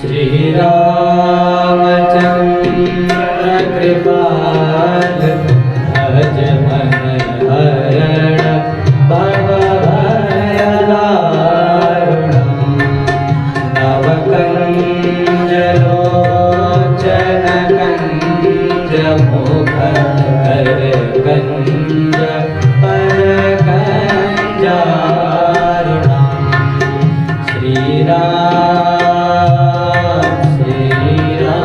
श्रीरामचन्द्र कृपाल भज मन हरण भव भय दारुणम् नवकञ्ज लोचन कञ्ज मुख कर कञ्ज पर कञ्जारुणम् श्रीराम श्रीराम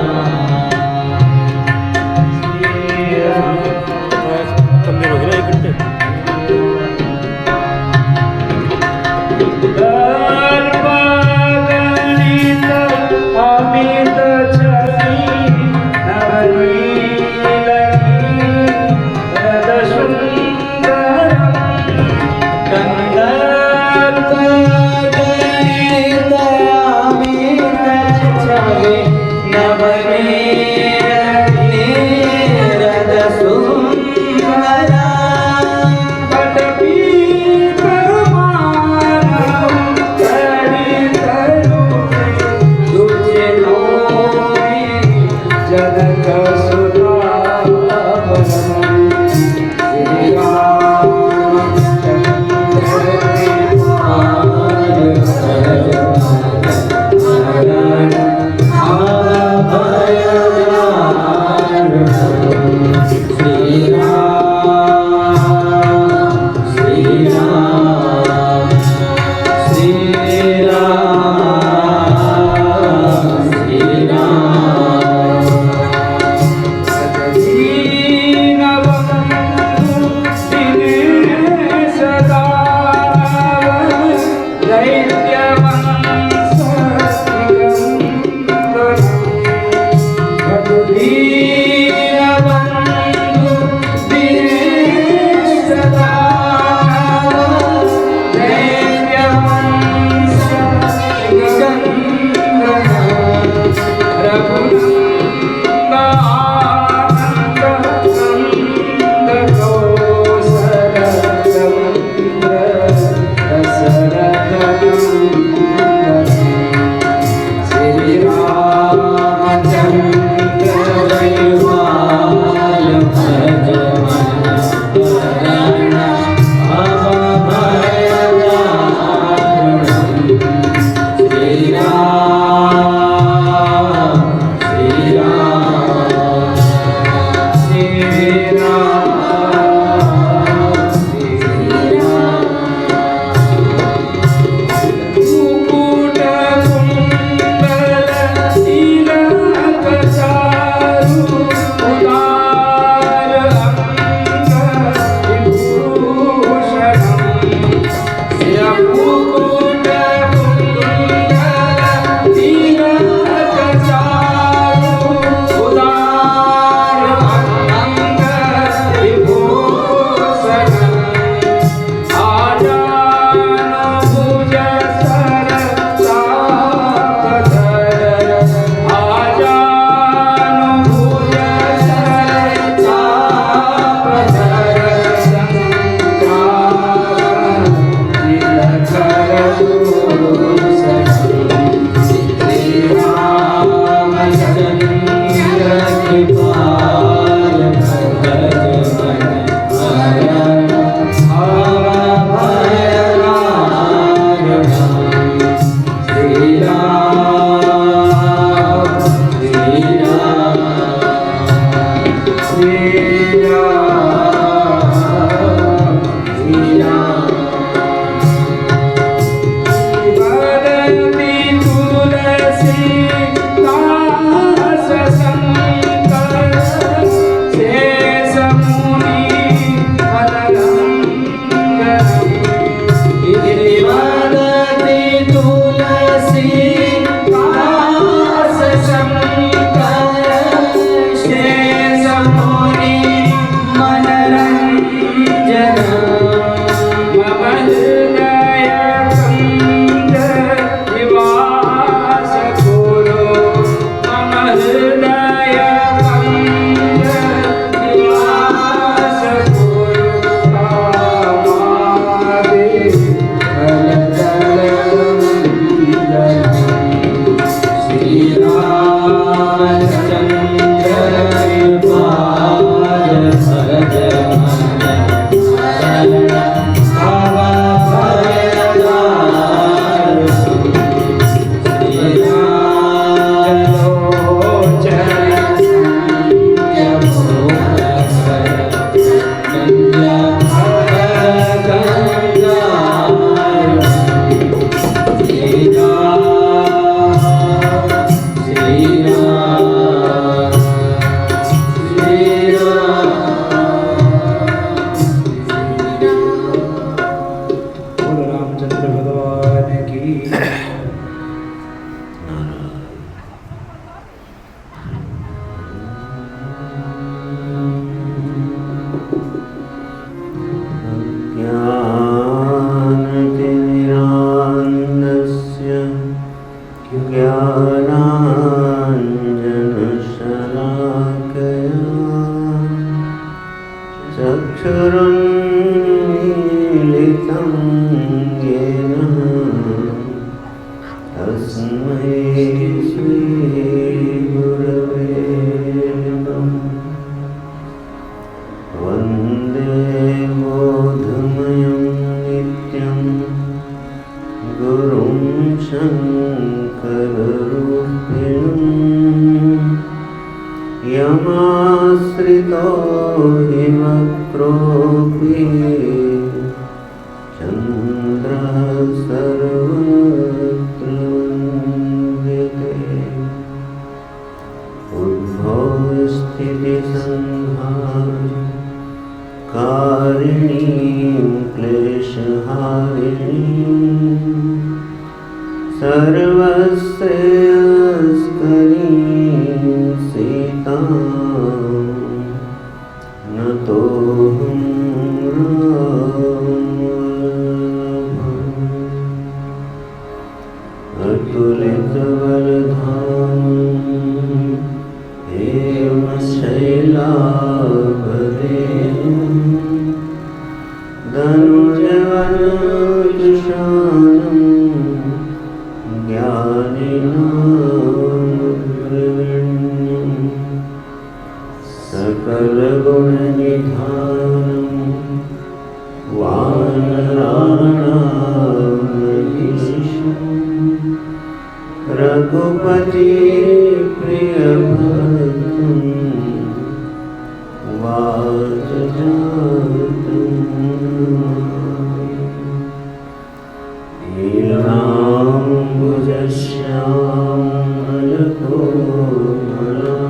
यमाश्रितो हिमक्रोपि चन्द्रः सर्वत्र वन्द्यते उद्भवस्थितिसंहारकारिणीं क्लेशहारिणीं सर्वश्रेयस्करीं सीतां नतोऽहं अतुलितवरधामं हेमशैलाभदेयं धनुजवनकृशानं ज्ञानिनामग्रगण्यं सकलगुणनिधानं वानराणामधीशम् रघुपति प्रियभक्तं वाजजातं नीलाम्बुजश्यामलकोमलं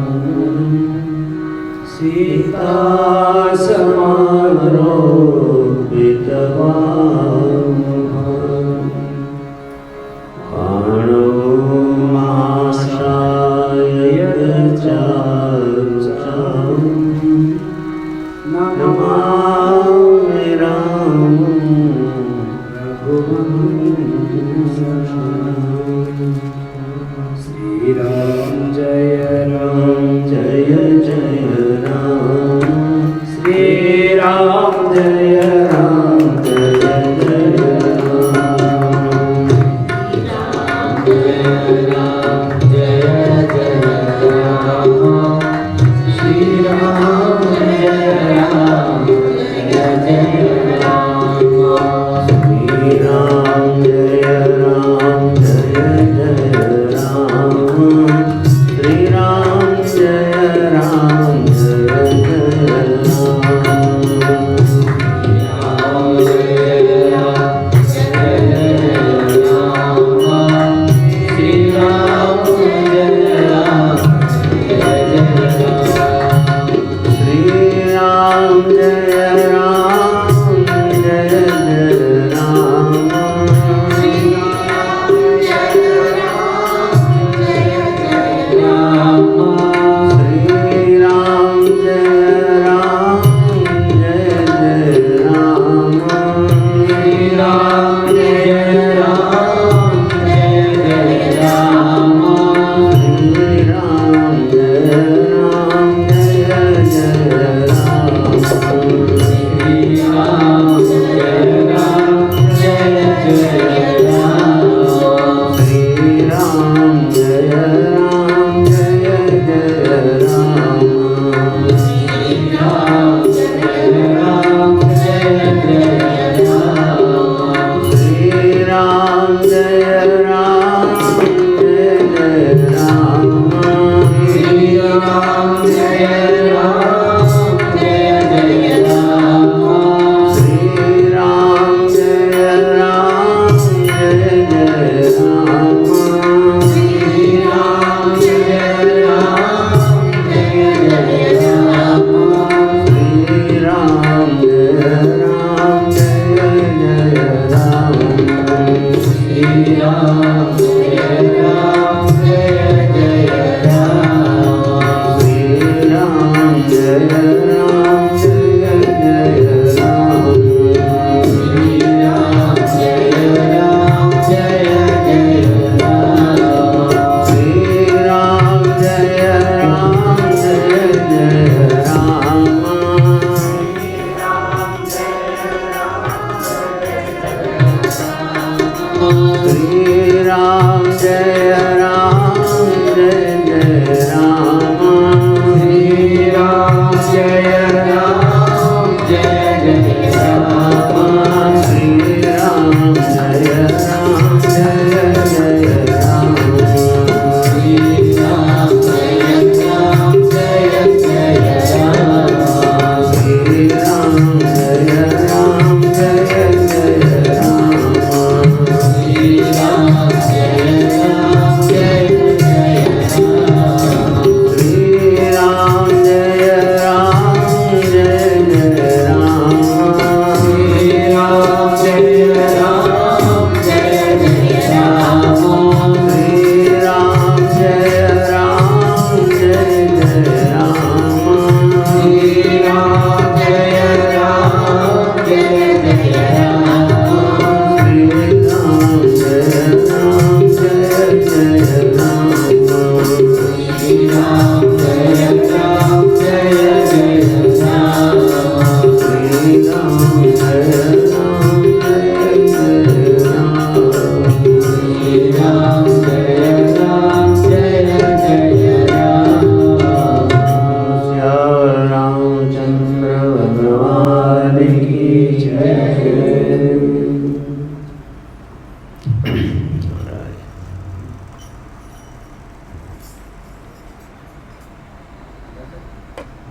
सीतासमारोपितवामहम् नमामि श्री राम जय जय राम श्री राम जय जय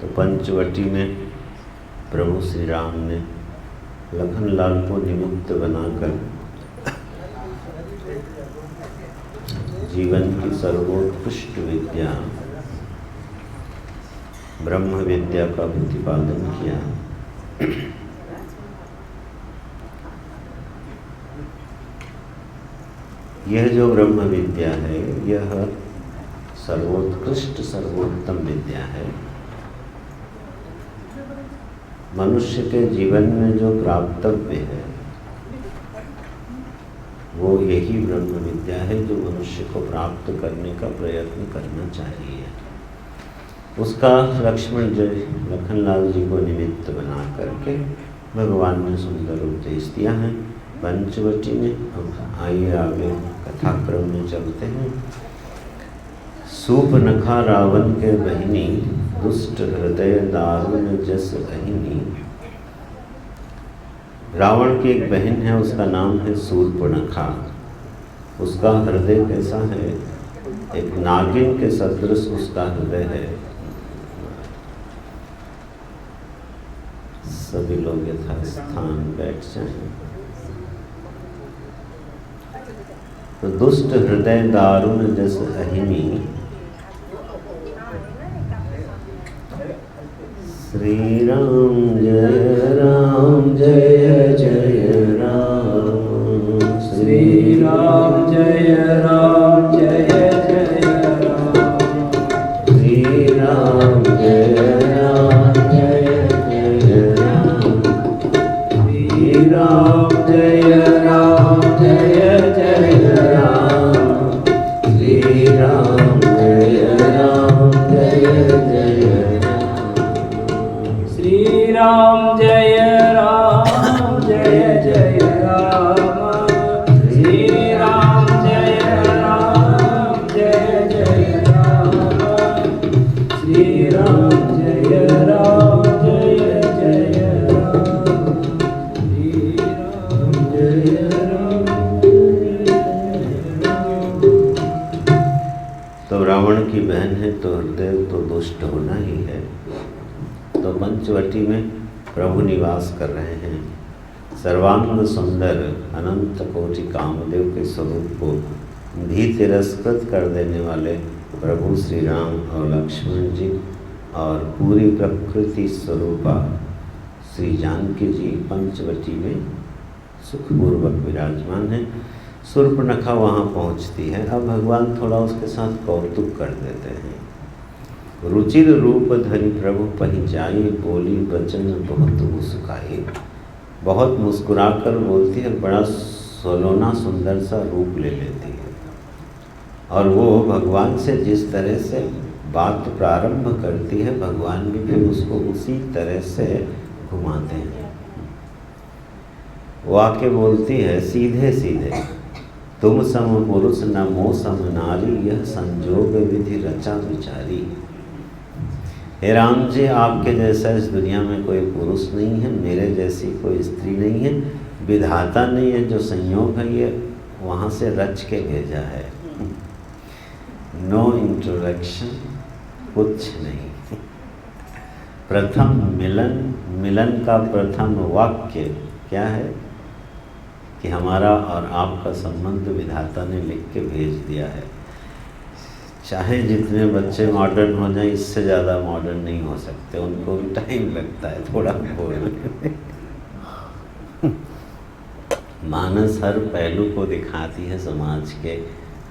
तो पंचवटी में प्रभु श्री राम ने लखनलाल को निमित्त बनाकर जीवन की सर्वोत्कृष्ट विद्या ब्रह्म विद्या का प्रतिपादन किया। यह जो ब्रह्म विद्या है यह सर्वोत्कृष्ट सर्वोत्तम विद्या है। मनुष्य के जीवन में जो प्राप्तव्य है वो यही ब्रह्म विद्या है जो मनुष्य को प्राप्त करने का प्रयत्न करना चाहिए। उसका लक्ष्मण जी लखनलाल जी को निमित्त बना करके भगवान ने सुंदर उपदेश दिया है पंचवटी में। अब आइए आगे कथाक्रम में चलते हैं। सूर्पनखा रावण के बहिनी, दुष्ट हृदय दारुण जस अहिनी। रावण की एक बहन है, उसका नाम है सूर्पनखा। उसका हृदय कैसा है? एक नागिन के सदृश उसका हृदय है। सभी लोग यथास्थान बैठ जाएं। तो दुष्ट हृदय दारुण जस अहिनी। श्री राम जय जय राम। श्री राम जय जय राम। श्री राम जय जय राम। श्री राम जय जय राम। श्री राम जय जय राम। श्री राम जय जय राम। श्री राम जय जय राम। श्री राम जय जय राम। श्री राम जय तो रावण की बहन है तो हृदय तो दुष्ट होना ही है। तो पंचवटी में प्रभु निवास कर रहे हैं। सर्वांग सुंदर अनंत कोटि कामदेव के स्वरूप को भी तिरस्कृत कर देने वाले प्रभु श्री राम और लक्ष्मण जी और पूरी प्रकृति स्वरूपा श्री जानकी जी पंचवटी में सुखपूर्वक विराजमान है। सूर्पनखा वहाँ पहुँचती है। अब भगवान थोड़ा उसके साथ कौतुक कर देते हैं। रुचिर रूप धरि प्रभु पहि जाई, बोली वचन बहुत मुस्काई। बहुत मुस्कुराकर बोलती है, बड़ा सलोना सुंदर सा रूप ले लेती है। और वो भगवान से जिस तरह से बात प्रारंभ करती है भगवान भी फिर उसको उसी तरह से घुमाते हैं। वो आके बोलती है सीधे सीधे, तुम सम पुरुष न मो सम नारी, यह संजोग विधि रचा विचारी। हे राम जी, आपके जैसा इस दुनिया में कोई पुरुष नहीं है, मेरे जैसी कोई स्त्री नहीं है, विधाता ने ये जो संयोग है ये वहाँ से रच के भेजा है। नो इंट्रोडक्शन, कुछ नहीं। प्रथम मिलन, मिलन का प्रथम वाक्य क्या है कि हमारा और आपका संबंध विधाता ने लिख के भेज दिया है। चाहे जितने बच्चे मॉडर्न हो जाएं, इससे ज़्यादा मॉडर्न नहीं हो सकते, उनको भी टाइम लगता है थोड़ा बोलने में। मानस हर पहलू को दिखाती है समाज के।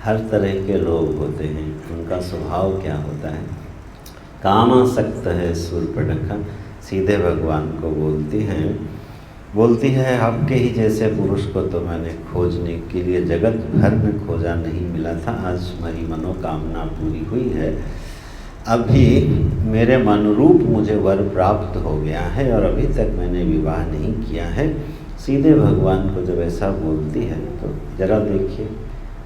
हर तरह के लोग होते हैं, उनका स्वभाव क्या होता है। कामासक्त है सूर्पनखा, सीधे भगवान को बोलती है आपके ही जैसे पुरुष को तो मैंने खोजने के लिए जगत भर में खोजा, नहीं मिला था। आज मेरी मनोकामना पूरी हुई है। अभी मेरे मनरूप मुझे वर प्राप्त हो गया है और अभी तक मैंने विवाह नहीं किया है। सीधे भगवान को जब ऐसा बोलती है तो जरा देखिए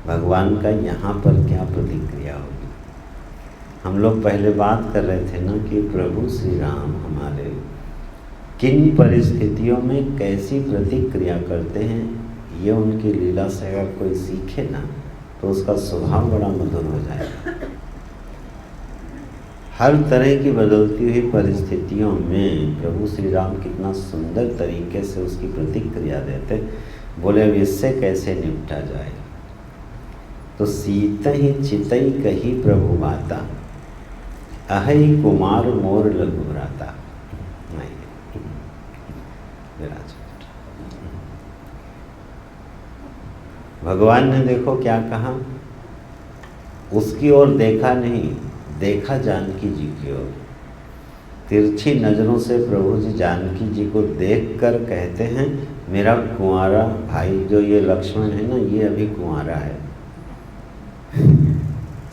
भगवान का यहाँ पर क्या प्रतिक्रिया होगी। हम लोग पहले बात कर रहे थे ना कि प्रभु श्री राम हमारे किन परिस्थितियों में कैसी प्रतिक्रिया करते हैं, ये उनकी लीला से अगर कोई सीखे ना तो उसका स्वभाव बड़ा मधुर हो जाएगा। हर तरह की बदलती हुई परिस्थितियों में प्रभु श्री राम कितना सुंदर तरीके से उसकी प्रतिक्रिया देते। बोले अब इससे कैसे निपटा जाए। तो सीत ही चितई कही प्रभु माता, अहई कुमार मोर लघु भ्राता। नहीं, भगवान ने देखो क्या कहा, उसकी ओर देखा नहीं, देखा जानकी जी की ओर। तिरछी नज़रों से प्रभु जी जानकी जी को देखकर कहते हैं मेरा कुंवारा भाई जो ये लक्ष्मण है ना, ये अभी कुंवारा है।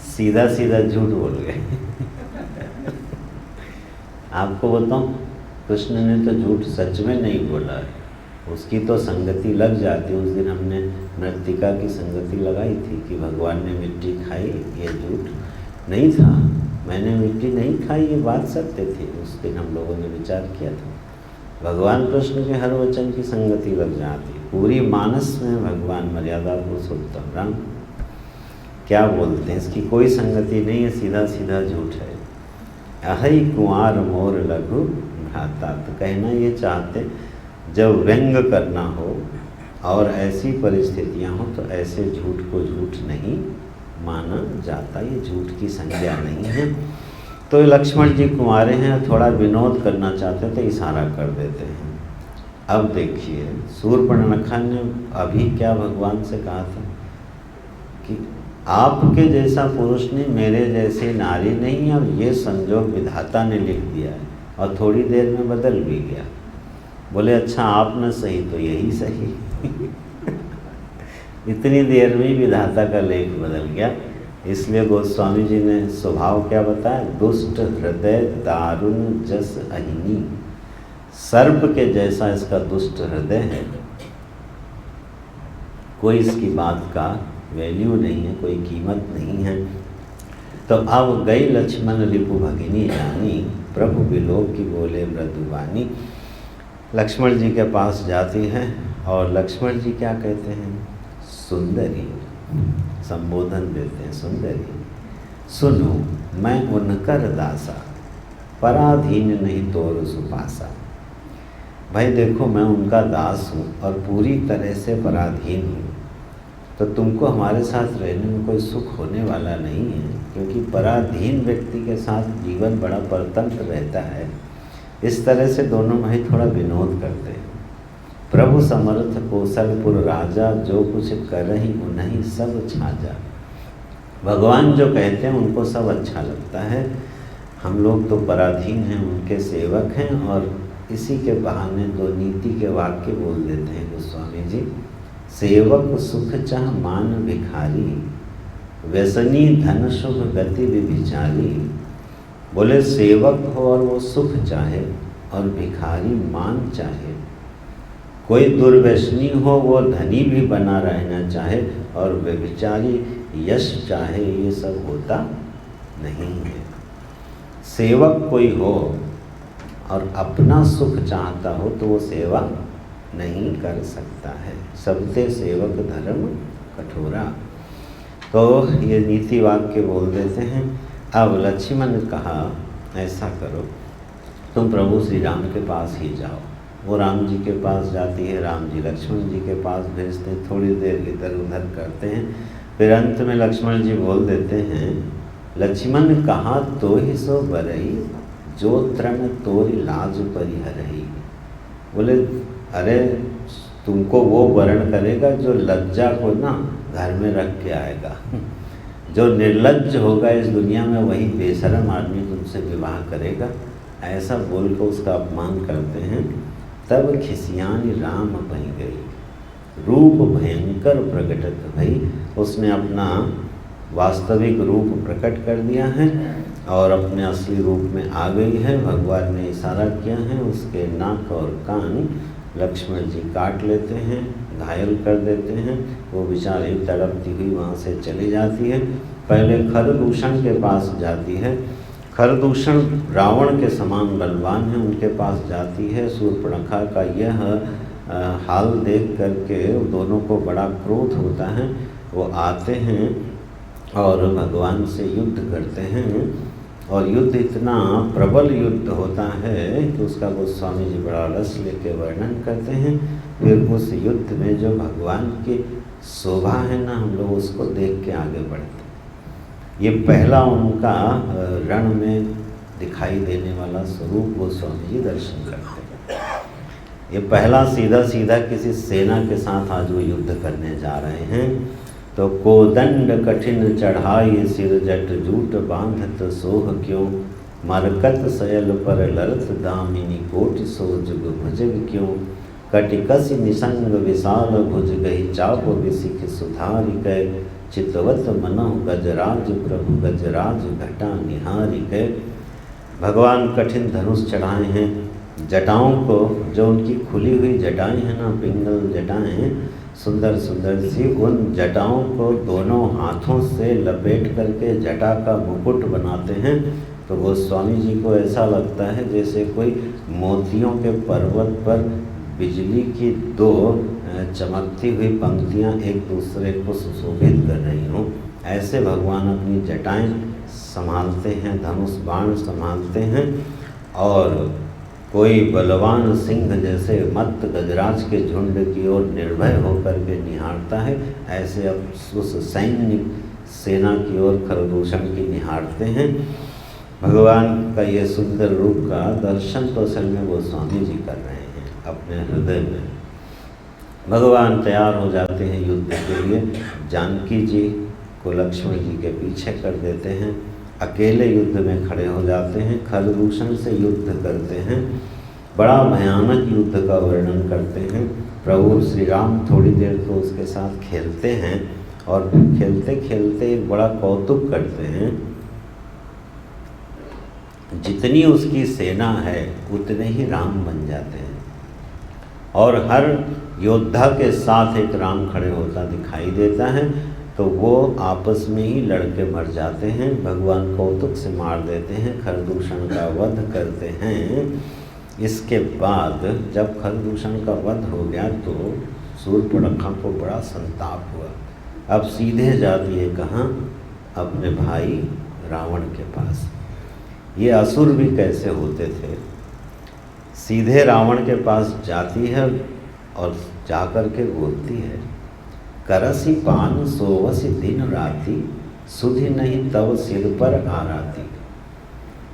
सीधा सीधा झूठ बोल गए। आपको बताऊं, कृष्ण ने तो झूठ सच में नहीं बोला है, उसकी तो संगति लग जाती। उस दिन हमने मृत्तिका की संगति लगाई थी कि भगवान ने मिट्टी खाई, ये झूठ नहीं था, मैंने मिट्टी नहीं खाई, ये बात सत्य थी। उस दिन हम लोगों ने विचार किया था। भगवान कृष्ण के हर वचन की संगति लग जाती। पूरी मानस में भगवान मर्यादा पुरुषोत्तम राम क्या बोलते हैं, इसकी कोई संगति नहीं है, सीधा सीधा झूठ है। अहई कुंवार मोर लघु भ्राता, तो कहना ये चाहते जब व्यंग करना हो और ऐसी परिस्थितियां हो तो ऐसे झूठ को झूठ नहीं माना जाता, ये झूठ की संज्ञा नहीं है। तो लक्ष्मण जी कुंवारे हैं, थोड़ा विनोद करना चाहते थे, इशारा कर देते हैं। अब देखिए शूर्पणखा ने अभी क्या भगवान से कहा था कि आपके जैसा पुरुष नहीं, मेरे जैसे नारी नहीं, और ये संजोग विधाता ने लिख दिया है। और थोड़ी देर में बदल भी गया। बोले अच्छा आप न सही तो यही सही। इतनी देर में ही विधाता का लेख बदल गया। इसलिए गोस्वामी जी ने स्वभाव क्या बताया, दुष्ट हृदय दारुण जस अहिनी, सर्प के जैसा इसका दुष्ट हृदय है, कोई इसकी बात का वैल्यू नहीं है, कोई कीमत नहीं है। तो अब गई लक्ष्मण रिपु भगिनी जानी, प्रभु बिलोक की बोले मृदुवानी। लक्ष्मण जी के पास जाती है और लक्ष्मण जी क्या कहते हैं, सुंदरी संबोधन देते हैं, सुंदरी सुनो मैं उनकर दासा, पराधीन नहीं तोर सुपासा। भाई देखो मैं उनका दास हूँ और पूरी तरह से पराधीन हूँ, तो तुमको हमारे साथ रहने में कोई सुख होने वाला नहीं है, क्योंकि पराधीन व्यक्ति के साथ जीवन बड़ा परतंत्र रहता है। इस तरह से दोनों भाई थोड़ा विनोद करते हैं। प्रभु समर्थ कौशलपुर राजा, जो कुछ करही उन्हीं सब छाजा। भगवान जो कहते हैं उनको सब अच्छा लगता है। हम लोग तो पराधीन हैं, उनके सेवक हैं, और इसी के बहाने दो नीति के वाक्य बोल देते हैं गोस्वामी जी। सेवक सुख चाह मान भिखारी, व्यसनी धन शुभ गति विभिचारी। बोले सेवक हो और वो सुख चाहे, और भिखारी मान चाहे। कोई दुर्व्यसनी हो वो धनी भी बना रहना चाहे, और व्यभिचारी यश चाहे, ये सब होता नहीं है। सेवक कोई हो और अपना सुख चाहता हो तो वो सेवा नहीं कर सकता है। सबते सेवक धर्म कठोरा। तो ये नीति वाक्य बोल देते हैं। अब लक्ष्मण ने कहा ऐसा करो, तुम प्रभु श्री राम के पास ही जाओ। वो राम जी के पास जाती है, राम जी लक्ष्मण जी के पास भेजते हैं, थोड़ी देर इधर उधर करते हैं। फिर अंत में लक्ष्मण जी बोल देते हैं, लक्ष्मण कहा तो ही सो बरई, जो तृण तोरी लाज परिहरही। बोले अरे तुमको वो वर्ण करेगा जो लज्जा को ना घर में रख के आएगा। जो निर्लज्ज होगा इस दुनिया में वही बेशरम आदमी तुमसे विवाह करेगा। ऐसा बोल कर उसका अपमान करते हैं। तब खिसियानी राम बही गई, रूप भयंकर प्रकटत भई। उसने अपना वास्तविक रूप प्रकट कर दिया है और अपने असली रूप में आ गई है। भगवान ने इशारा किया है, उसके नाक और कान लक्ष्मण जी काट लेते हैं, घायल कर देते हैं। वो बेचारी तड़पती हुई वहाँ से चली जाती है। पहले खरदूषण के पास जाती है। खरदूषण रावण के समान बलवान है, उनके पास जाती है। शूर्पणखा का यह हाल देख करके दोनों को बड़ा क्रोध होता है। वो आते हैं और भगवान से युद्ध करते हैं और युद्ध इतना प्रबल युद्ध होता है कि उसका गोस्वामी जी बड़ा रस लेके वर्णन करते हैं। फिर उस युद्ध में जो भगवान की शोभा है ना, हम लोग उसको देख के आगे बढ़ते हैं। ये पहला उनका रण में दिखाई देने वाला स्वरूप गोस्वामी जी दर्शन करते हैं। ये पहला सीधा सीधा किसी सेना के साथ आज वो युद्ध करने जा रहे हैं। तो कोदंड कठिन चढ़ाई सिर जट जूट बांधत सोह क्यों, मरकत सयल पर लरत दामिनी कोटि सो जुग भुजग क्यों, कटिकस निसंग विशाल भुज गई चाप विसिख सुधारिकै, चितवत मनहु गजराज प्रभु गजराज घटा निहारिकै। भगवान कठिन धनुष चढ़ाए हैं, जटाओं को, जो उनकी खुली हुई जटाएं हैं ना, पिंगल जटाएं सुंदर सुंदर सी, उन जटाओं को दोनों हाथों से लपेट करके जटा का मुकुट बनाते हैं। तो गोस्वामी जी को ऐसा लगता है जैसे कोई मोतियों के पर्वत पर बिजली की दो चमकती हुई पंक्तियां एक दूसरे को सुशोभित कर रही हों। ऐसे भगवान अपनी जटाएं संभालते हैं, धनुष बाण संभालते हैं, और कोई बलवान सिंह जैसे मत्त गजराज के झुंड की ओर निर्भय होकर के निहारता है, ऐसे अब उस सैन्य सेना की ओर खरदूषण की निहारते हैं। भगवान का ये सुंदर रूप का दर्शन तो असल में गोस्वामी जी कर रहे हैं अपने हृदय में। भगवान तैयार हो जाते हैं युद्ध के लिए, जानकी जी को लक्ष्मण जी के पीछे कर देते हैं, अकेले युद्ध में खड़े हो जाते हैं, खरदूषण से युद्ध करते हैं। बड़ा भयानक युद्ध का वर्णन करते हैं। प्रभु श्री राम थोड़ी देर तो उसके साथ खेलते हैं, और खेलते खेलते एक बड़ा कौतुक करते हैं। जितनी उसकी सेना है उतने ही राम बन जाते हैं, और हर योद्धा के साथ एक राम खड़े होता दिखाई देता है, तो वो आपस में ही लड़के मर जाते हैं। भगवान कौतुक से मार देते हैं, खरदूषण का वध करते हैं। इसके बाद जब खरदूषण का वध हो गया तो शूर्पणखा को बड़ा संताप हुआ। अब सीधे जाती है कहाँ? अपने भाई रावण के पास। ये असुर भी कैसे होते थे, सीधे रावण के पास जाती है और जाकर के बोलती है, करसी पान सोवसी दिन राती, सुधि नहीं तब सिर पर आराती।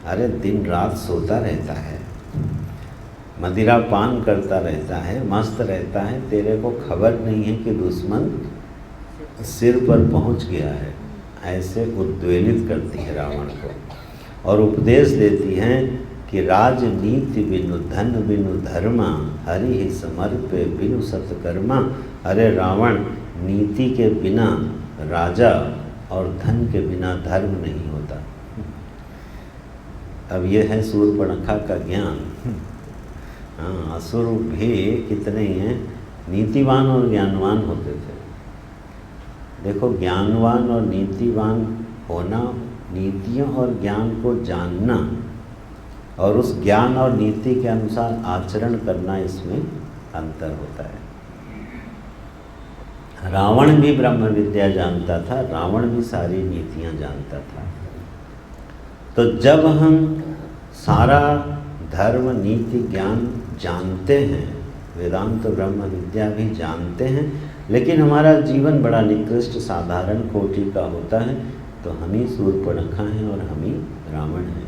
अरे दिन रात सोता रहता है, मदिरा पान करता रहता है, मस्त रहता है, तेरे को खबर नहीं है कि दुश्मन सिर पर पहुंच गया है। ऐसे उद्वेलित करती है रावण को, और उपदेश देती हैं कि राजनीति बिनु धन बिनु धर्मा, हरि ही समर्पे बिनु सत्कर्मा। अरे रावण, नीति के बिना राजा और धन के बिना धर्म नहीं होता। अब ये है शूर्पणखा का ज्ञान। हाँ, असुर भी कितने हैं नीतिवान और ज्ञानवान होते थे। देखो, ज्ञानवान और नीतिवान होना, नीतियों और ज्ञान को जानना और उस ज्ञान और नीति के अनुसार आचरण करना, इसमें अंतर होता है। रावण भी ब्रह्म विद्या जानता था, रावण भी सारी नीतियां जानता था। तो जब हम सारा धर्म नीति ज्ञान जानते हैं, वेदांत ब्रह्म विद्या भी जानते हैं, लेकिन हमारा जीवन बड़ा निकृष्ट साधारण कोटि का होता है, तो हम ही शूर्पणखा हैं और हम ही रावण हैं।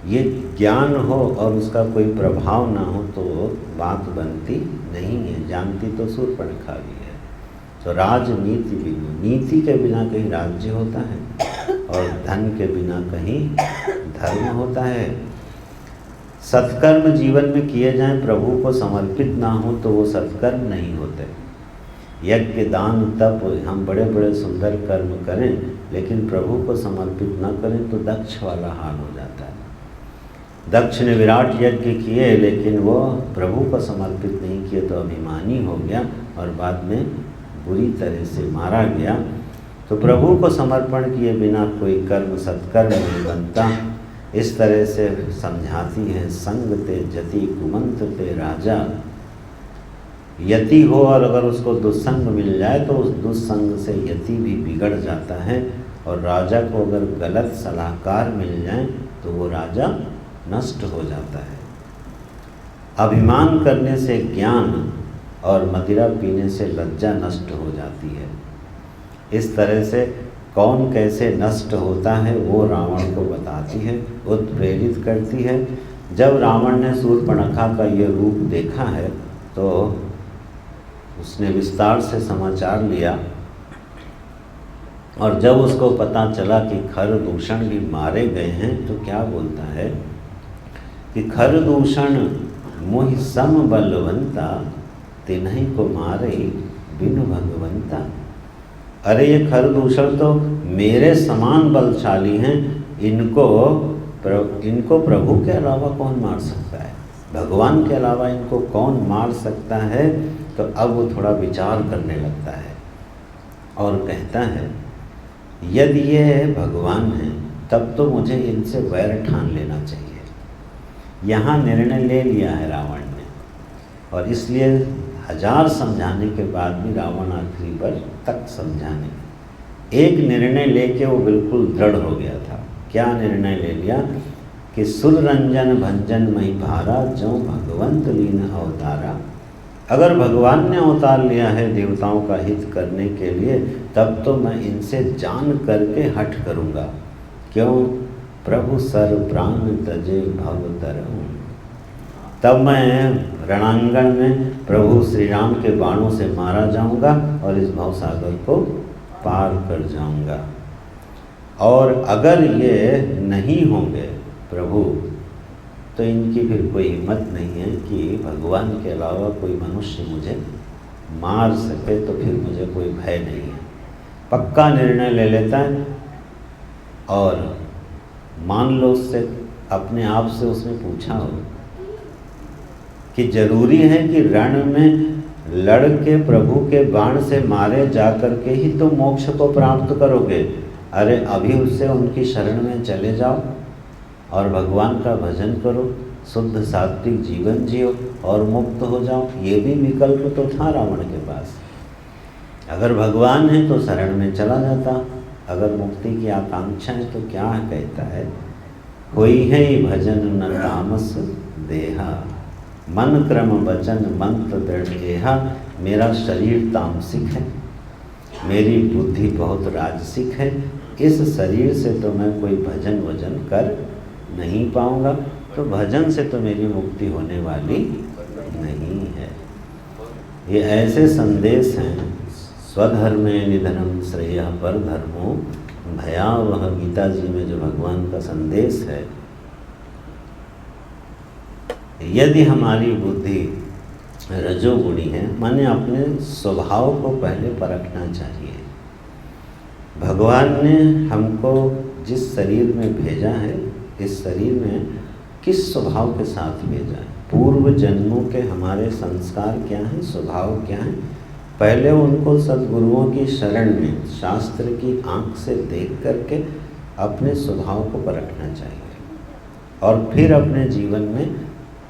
ये ज्ञान हो और उसका कोई प्रभाव ना हो तो बात बनती नहीं है। जानती तो शूर्पणखा भी है। तो राजनीति बिना, नीति के बिना कहीं राज्य होता है और धन के बिना कहीं धर्म होता है। सत्कर्म जीवन में किए जाएं, प्रभु को समर्पित ना हो तो वो सत्कर्म नहीं होते। यज्ञ दान तप हम बड़े बड़े सुंदर कर्म करें, लेकिन प्रभु को समर्पित ना करें तो दक्ष वाला हाल हो जाता है। दक्ष ने विराट यज्ञ किए, लेकिन वो प्रभु को समर्पित नहीं किए तो अभिमानी हो गया और बाद में बुरी तरह से मारा गया। तो प्रभु को समर्पण किए बिना कोई कर्म सत्कर्म नहीं बनता। इस तरह से समझाती है, संग ते जति कुमंत ते राजा। यति हो और अगर उसको दुस्संग मिल जाए तो उस दुस्संग से यति भी बिगड़ जाता है। और राजा को अगर गलत सलाहकार मिल जाए तो वो राजा नष्ट हो जाता है। अभिमान करने से ज्ञान और मदिरा पीने से लज्जा नष्ट हो जाती है। इस तरह से कौन कैसे नष्ट होता है वो रावण को बताती है, उत्प्रेरित करती है। जब रावण ने शूर्पणखा का ये रूप देखा है तो उसने विस्तार से समाचार लिया, और जब उसको पता चला कि खरदूषण भी मारे गए हैं तो क्या बोलता है कि खरदूषण मोहि सम बलवंता, तिन्हीं को मारे बिनु भगवंता। अरे ये खरदूषण तो मेरे समान बलशाली हैं, इनको प्रभु के अलावा कौन मार सकता है, भगवान के अलावा इनको कौन मार सकता है। तो अब वो थोड़ा विचार करने लगता है और कहता है यदि ये भगवान हैं तब तो मुझे इनसे वैर ठान लेना चाहिए। यहाँ निर्णय ले लिया है रावण ने, और इसलिए 1000 समझाने के बाद भी रावण आखिरी बार तक समझाने एक निर्णय लेके वो बिल्कुल दृढ़ हो गया था। क्या निर्णय ले लिया कि सुररंजन भंजन मई भारा, जो भगवंत लीन अवतारा। अगर भगवान ने अवतार लिया है देवताओं का हित करने के लिए, तब तो मैं इनसे जान करके हट करूँगा। क्यों? प्रभु सर प्राण तजे भव तरऊं। तब मैं रणांगण में प्रभु श्री राम के बाणों से मारा जाऊंगा और इस भवसागर को पार कर जाऊंगा। और अगर ये नहीं होंगे प्रभु, तो इनकी फिर कोई हिम्मत नहीं है कि भगवान के अलावा कोई मनुष्य मुझे मार सके, तो फिर मुझे कोई भय नहीं है। पक्का निर्णय ले लेता है और मान लो उससे अपने आप से उसने पूछा हो कि जरूरी है कि रण में लड़ के प्रभु के बाण से मारे जाकर के ही तो मोक्ष को प्राप्त करोगे। अरे अभी उससे उनकी शरण में चले जाओ और भगवान का भजन करो, शुद्ध सात्विक जीवन जियो और मुक्त हो जाओ। ये भी विकल्प तो था रावण के पास। अगर भगवान है तो शरण में चला जाता, अगर मुक्ति की आकांक्षा है तो क्या कहता है, कोई है भजन न तामस देहा, मन क्रम वचन मंत्र दृढ़। मेरा शरीर तामसिक है, मेरी बुद्धि बहुत राजसिक है, इस शरीर से तो मैं कोई भजन वजन कर नहीं पाऊंगा, तो भजन से तो मेरी मुक्ति होने वाली नहीं है। ये ऐसे संदेश हैं। स्वधर्मे निधनम श्रेयः परधर्मो भयावह, गीता जी में जो भगवान का संदेश है। यदि हमारी बुद्धि रजोगुणी है, माने अपने स्वभाव को पहले परखना चाहिए। भगवान ने हमको जिस शरीर में भेजा है, इस शरीर में किस स्वभाव के साथ भेजा है, पूर्व जन्मों के हमारे संस्कार क्या हैं, स्वभाव क्या हैं, पहले उनको सद्गुरुओं की शरण में शास्त्र की आंख से देख करके अपने स्वभाव को परखना चाहिए और फिर अपने जीवन में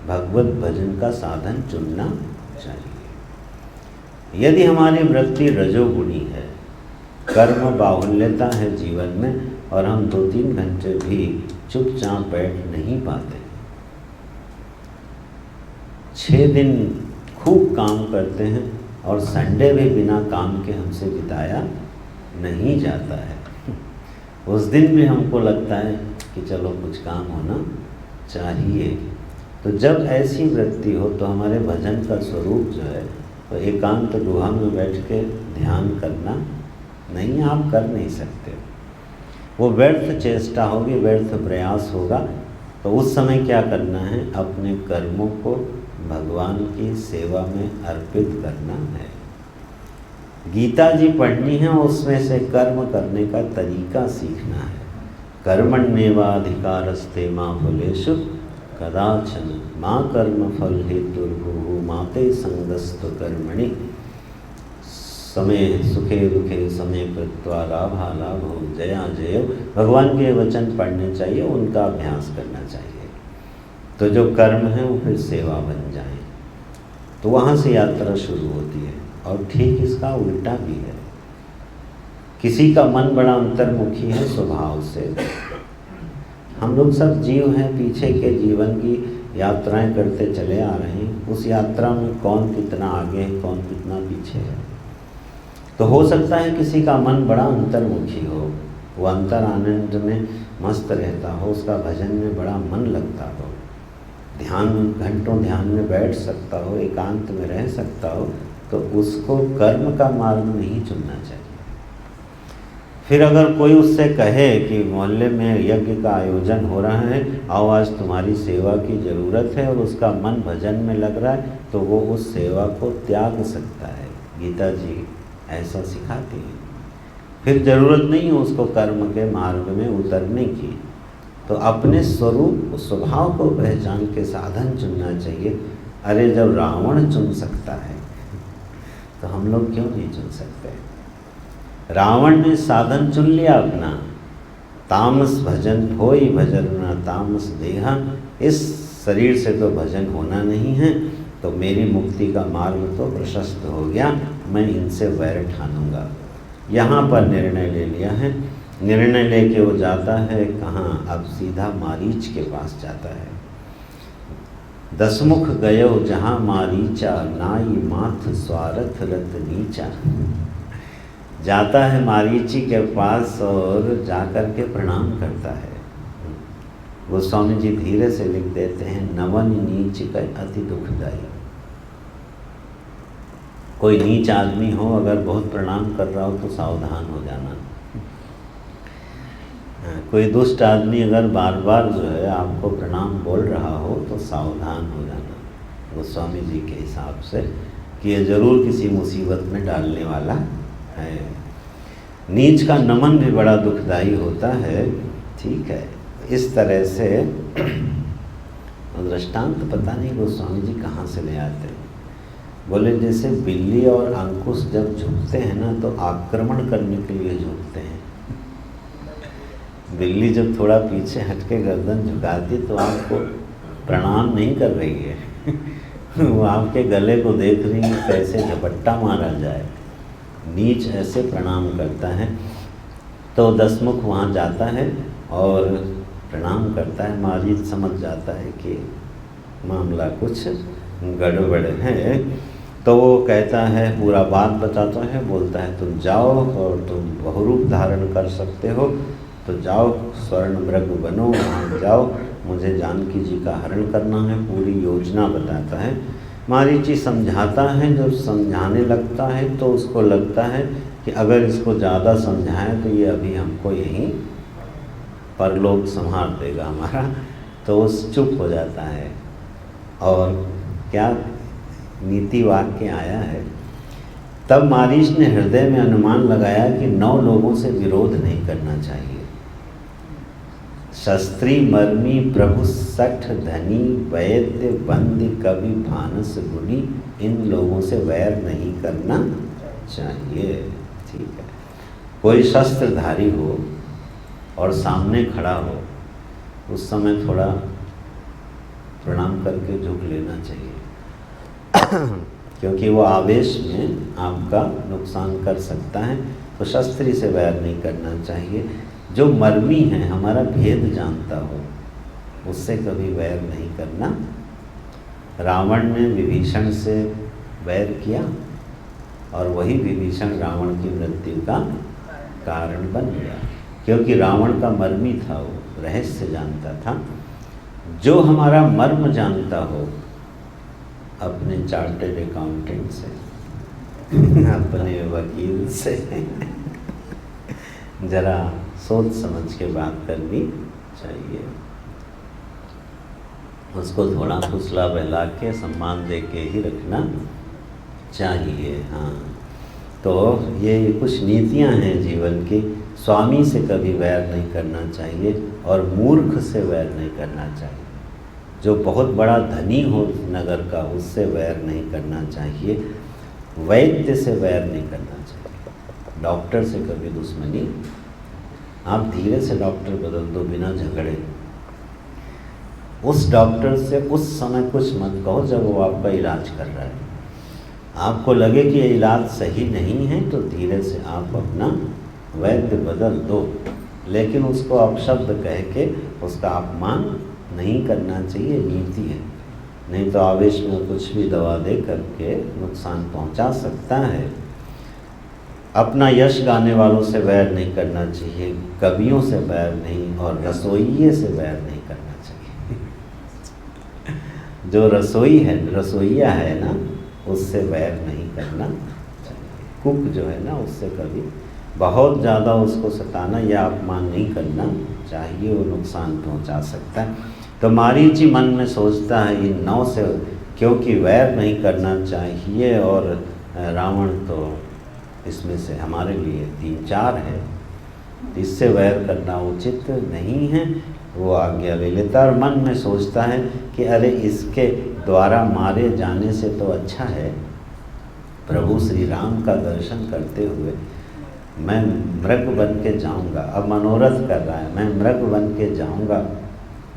भगवत भजन का साधन चुनना चाहिए। यदि हमारी वृत्ति रजोगुणी है, कर्म बाहुल्यता है जीवन में, और हम 2-3 घंटे भी चुपचाप बैठ नहीं पाते, 6 दिन खूब काम करते हैं और संडे भी बिना काम के हमसे बिताया नहीं जाता है। उस दिन भी हमको लगता है कि चलो कुछ काम होना चाहिए। तो जब ऐसी वृत्ति हो तो हमारे भजन का स्वरूप जो है तो एकांत गुहा में बैठ के ध्यान करना नहीं, आप कर नहीं सकते। वो व्यर्थ चेष्टा होगी, व्यर्थ प्रयास होगा। तो उस समय क्या करना है, अपने कर्मों को भगवान की सेवा में अर्पित करना है। गीता जी पढ़नी है, उसमें से कर्म करने का तरीका सीखना है। कर्मण्येवाधिकारस्ते मां फलेषु कदाचन मां कर्म फल हेतुर्भुः माते संगस्तु कर्मणि समय सुखे दुखे समय कृत्वा लाभा लाभो जया जय। भगवान के वचन पढ़ने चाहिए, उनका अभ्यास करना चाहिए, तो जो कर्म है वो फिर सेवा बन जाए। तो वहाँ से यात्रा शुरू होती है। और ठीक इसका उल्टा भी है किसी का मन बड़ा अंतर्मुखी है स्वभाव से। हम लोग सब जीव हैं, पीछे के जीवन की यात्राएं करते चले आ रहे हैं। उस यात्रा में कौन कितना आगे है, कौन कितना पीछे है। तो हो सकता है किसी का मन बड़ा अंतर्मुखी हो, वो अंतर आनंद में मस्त रहता हो, उसका भजन में बड़ा मन लगता हो, ध्यान घंटों ध्यान में बैठ सकता हो, एकांत में रह सकता हो, तो उसको कर्म का मार्ग नहीं चुनना चाहिए। फिर अगर कोई उससे कहे कि मोहल्ले में यज्ञ का आयोजन हो रहा है, आओ आज तुम्हारी सेवा की ज़रूरत है, और उसका मन भजन में लग रहा है, तो वो उस सेवा को त्याग सकता है। गीता जी ऐसा सिखाती है। फिर ज़रूरत नहीं है उसको कर्म के मार्ग में उतरने की। तो अपने स्वरूप स्वभाव को पहचान के साधन चुनना चाहिए। अरे जब रावण चुन सकता है तो हम लोग क्यों नहीं चुन सकते? रावण ने साधन चुन लिया अपना, तामस भजन होई भजन न तामस देहा। इस शरीर से तो भजन होना नहीं है, तो मेरी मुक्ति का मार्ग तो प्रशस्त हो गया, मैं इनसे वैर ठानूंगा। यहाँ पर निर्णय ले लिया है। निर्णय लेके वो जाता है कहाँ? अब सीधा मारीच के पास जाता है। दसमुख गयो जहाँ मारीचा, नाई माथ स्वार्थ रत नीचा। जाता है मारीची के पास और जाकर के प्रणाम करता है। गोस्वामी जी धीरे से लिख देते हैं, नवन नीच का अति दुखदायी। कोई नीच आदमी हो अगर बहुत प्रणाम कर रहा हो तो सावधान हो जाना। कोई दुष्ट आदमी अगर बार बार जो है आपको प्रणाम बोल रहा हो तो सावधान हो जाना गोस्वामी जी के हिसाब से, कि ये ज़रूर किसी मुसीबत में डालने वाला है। नीच का नमन भी बड़ा दुखदाई होता है। ठीक है, इस तरह से दृष्टांत पता नहीं गोस्वामी जी कहाँ से ले आते हैं। बोले जैसे बिल्ली और अंकुश जब झुकते हैं ना तो आक्रमण करने के लिए झुकते हैं। बिल्ली जब थोड़ा पीछे हटके गर्दन झुकाती तो आपको प्रणाम नहीं कर रही है वो आपके गले को देख रही है कैसे झपट्टा मारा जाए। नीच ऐसे प्रणाम करता है। तो दसमुख वहाँ जाता है और प्रणाम करता है। मारीच समझ जाता है कि मामला कुछ गड़बड़ है, तो वो कहता है, पूरा बात बताता है, बोलता है तुम जाओ और तुम बहुरूप धारण कर सकते हो, तो जाओ स्वर्ण मृग बनो, वहाँ जाओ, मुझे जानकी जी का हरण करना है। पूरी योजना बताता है। मारीची समझाता है। जब समझाने लगता है तो उसको लगता है कि अगर इसको ज़्यादा समझाएं तो ये अभी हमको यहीं परलोक संभाल देगा हमारा, तो वो चुप हो जाता है। और क्या नीति वाक्य आया है, तब मारीच ने हृदय में अनुमान लगाया कि 9 लोगों से विरोध नहीं करना चाहिए। शस्त्री मर्मी प्रभु सठ धनी वैद्य बंदी कवि भानस गुणी, इन लोगों से वैर नहीं करना चाहिए। ठीक है, कोई शस्त्रधारी हो और सामने खड़ा हो, उस समय थोड़ा प्रणाम करके झुक लेना चाहिए क्योंकि वो आवेश में आपका नुकसान कर सकता है। तो शस्त्री से वैर नहीं करना चाहिए। जो मर्मी है, हमारा भेद जानता हो, उससे कभी वैर नहीं करना। रावण ने विभीषण से वैर किया और वही विभीषण रावण की मृत्यु का कारण बन गया, क्योंकि रावण का मर्मी था, वो रहस्य जानता था। जो हमारा मर्म जानता हो, अपने चार्टर्ड अकाउंटेंट से अपने वकील से जरा सोच समझ के बात करनी चाहिए। उसको थोड़ा फुसला बहला के सम्मान दे के ही रखना चाहिए। हाँ, तो ये कुछ नीतियां हैं जीवन की। स्वामी से कभी वैर नहीं करना चाहिए और मूर्ख से वैर नहीं करना चाहिए। जो बहुत बड़ा धनी हो नगर का, उससे वैर नहीं करना चाहिए। वैद्य से वैर नहीं करना चाहिए। डॉक्टर से कभी दुश्मनी, आप धीरे से डॉक्टर बदल दो बिना झगड़े। उस डॉक्टर से उस समय कुछ मत कहो जब वो आपका इलाज कर रहा है। आपको लगे कि ये इलाज सही नहीं है तो धीरे से आप अपना वैद्य बदल दो, लेकिन उसको अपशब्द कह के उसका अपमान नहीं करना चाहिए, नीति है। नहीं तो आवेश में कुछ भी दवा दे करके नुकसान पहुंचा सकता है। अपना यश गाने वालों से वैर नहीं करना चाहिए, कवियों से वैर नहीं, और रसोइये से वैर नहीं करना चाहिए। जो रसोइया है ना, उससे वैर नहीं करना चाहिए। कुक जो है ना, उससे कभी बहुत ज़्यादा उसको सताना या अपमान नहीं करना चाहिए, वो नुकसान पहुंचा सकता है। तो मारीची मन में सोचता है इन 9 से क्योंकि वैर नहीं करना चाहिए, और रावण तो इसमें से हमारे लिए 3-4 है, इससे वैर करना उचित नहीं है। वो आज्ञा ले लेता और मन में सोचता है कि अरे इसके द्वारा मारे जाने से तो अच्छा है प्रभु श्री राम का दर्शन करते हुए मैं मृग बन के जाऊँगा। अब मनोरथ कर रहा है, मैं मृग बन के जाऊँगा,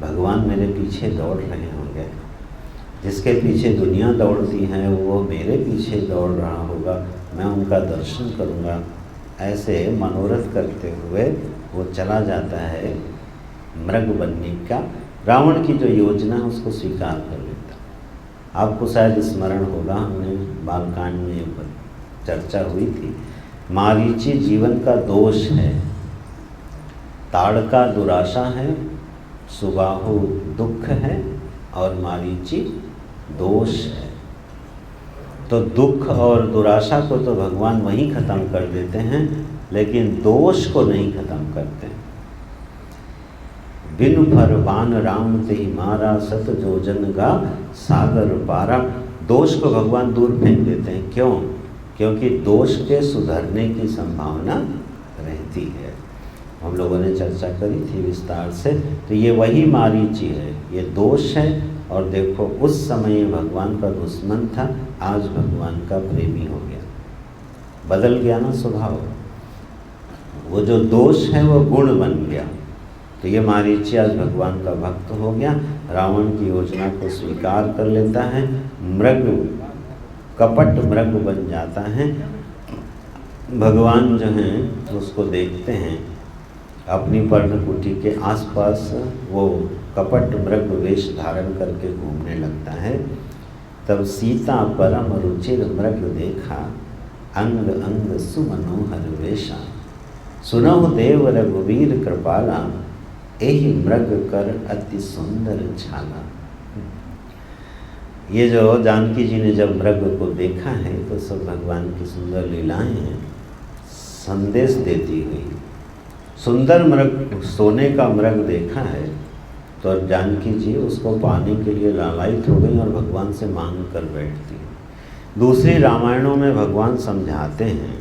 भगवान मेरे पीछे दौड़ रहे होंगे, जिसके पीछे दुनिया दौड़ती है वो मेरे पीछे दौड़ रहा होगा, मैं उनका दर्शन करूँगा। ऐसे मनोरथ करते हुए वो चला जाता है मृग बनने का। रावण की जो योजना है उसको स्वीकार कर लेता। आपको शायद स्मरण होगा, हमने बालकांड में चर्चा हुई थी, मारीची जीवन का दोष है, ताड़का दुराशा है, सुबाहु दुख है, और मारीची दोष है। तो दुख और दुराशा को तो भगवान वहीं ख़त्म कर देते हैं, लेकिन दोष को नहीं ख़त्म करते। बिनु फर बान राम तेहि मारा, सत जोजन गा सागर पारा। दोष को भगवान दूर फेंक देते हैं। क्यों? क्योंकि दोष के सुधरने की संभावना रहती है। हम लोगों ने चर्चा करी थी विस्तार से। तो ये वही मारीची है, ये दोष है। और देखो उस समय भगवान का दुश्मन था, आज भगवान का प्रेमी हो गया, बदल गया ना स्वभाव। वो जो दोष है वो गुण बन गया। तो ये मारीची आज भगवान का भक्त हो गया, रावण की योजना को स्वीकार कर लेता है, मृग कपट मृग बन जाता है। भगवान जो हैं उसको देखते हैं, अपनी पर्णकुटी के आसपास वो कपट मृग वेश धारण करके घूमने लगता है। तब सीता परम रुचिर मृग देखा, अंग अंग सुमनोहर वेशा। सुनहु देव रघुवीर कृपाला, एहि मृग कर अति सुंदर छाला। ये जो जानकी जी ने जब मृग को देखा है तो सब भगवान की सुंदर लीलाएं हैं, संदेश देती हुई। सुंदर मृग, सोने का मृग देखा है तो जानकी जी उसको पाने के लिए लालायित हो गई और भगवान से मांग कर बैठती है। दूसरी रामायणों में भगवान समझाते हैं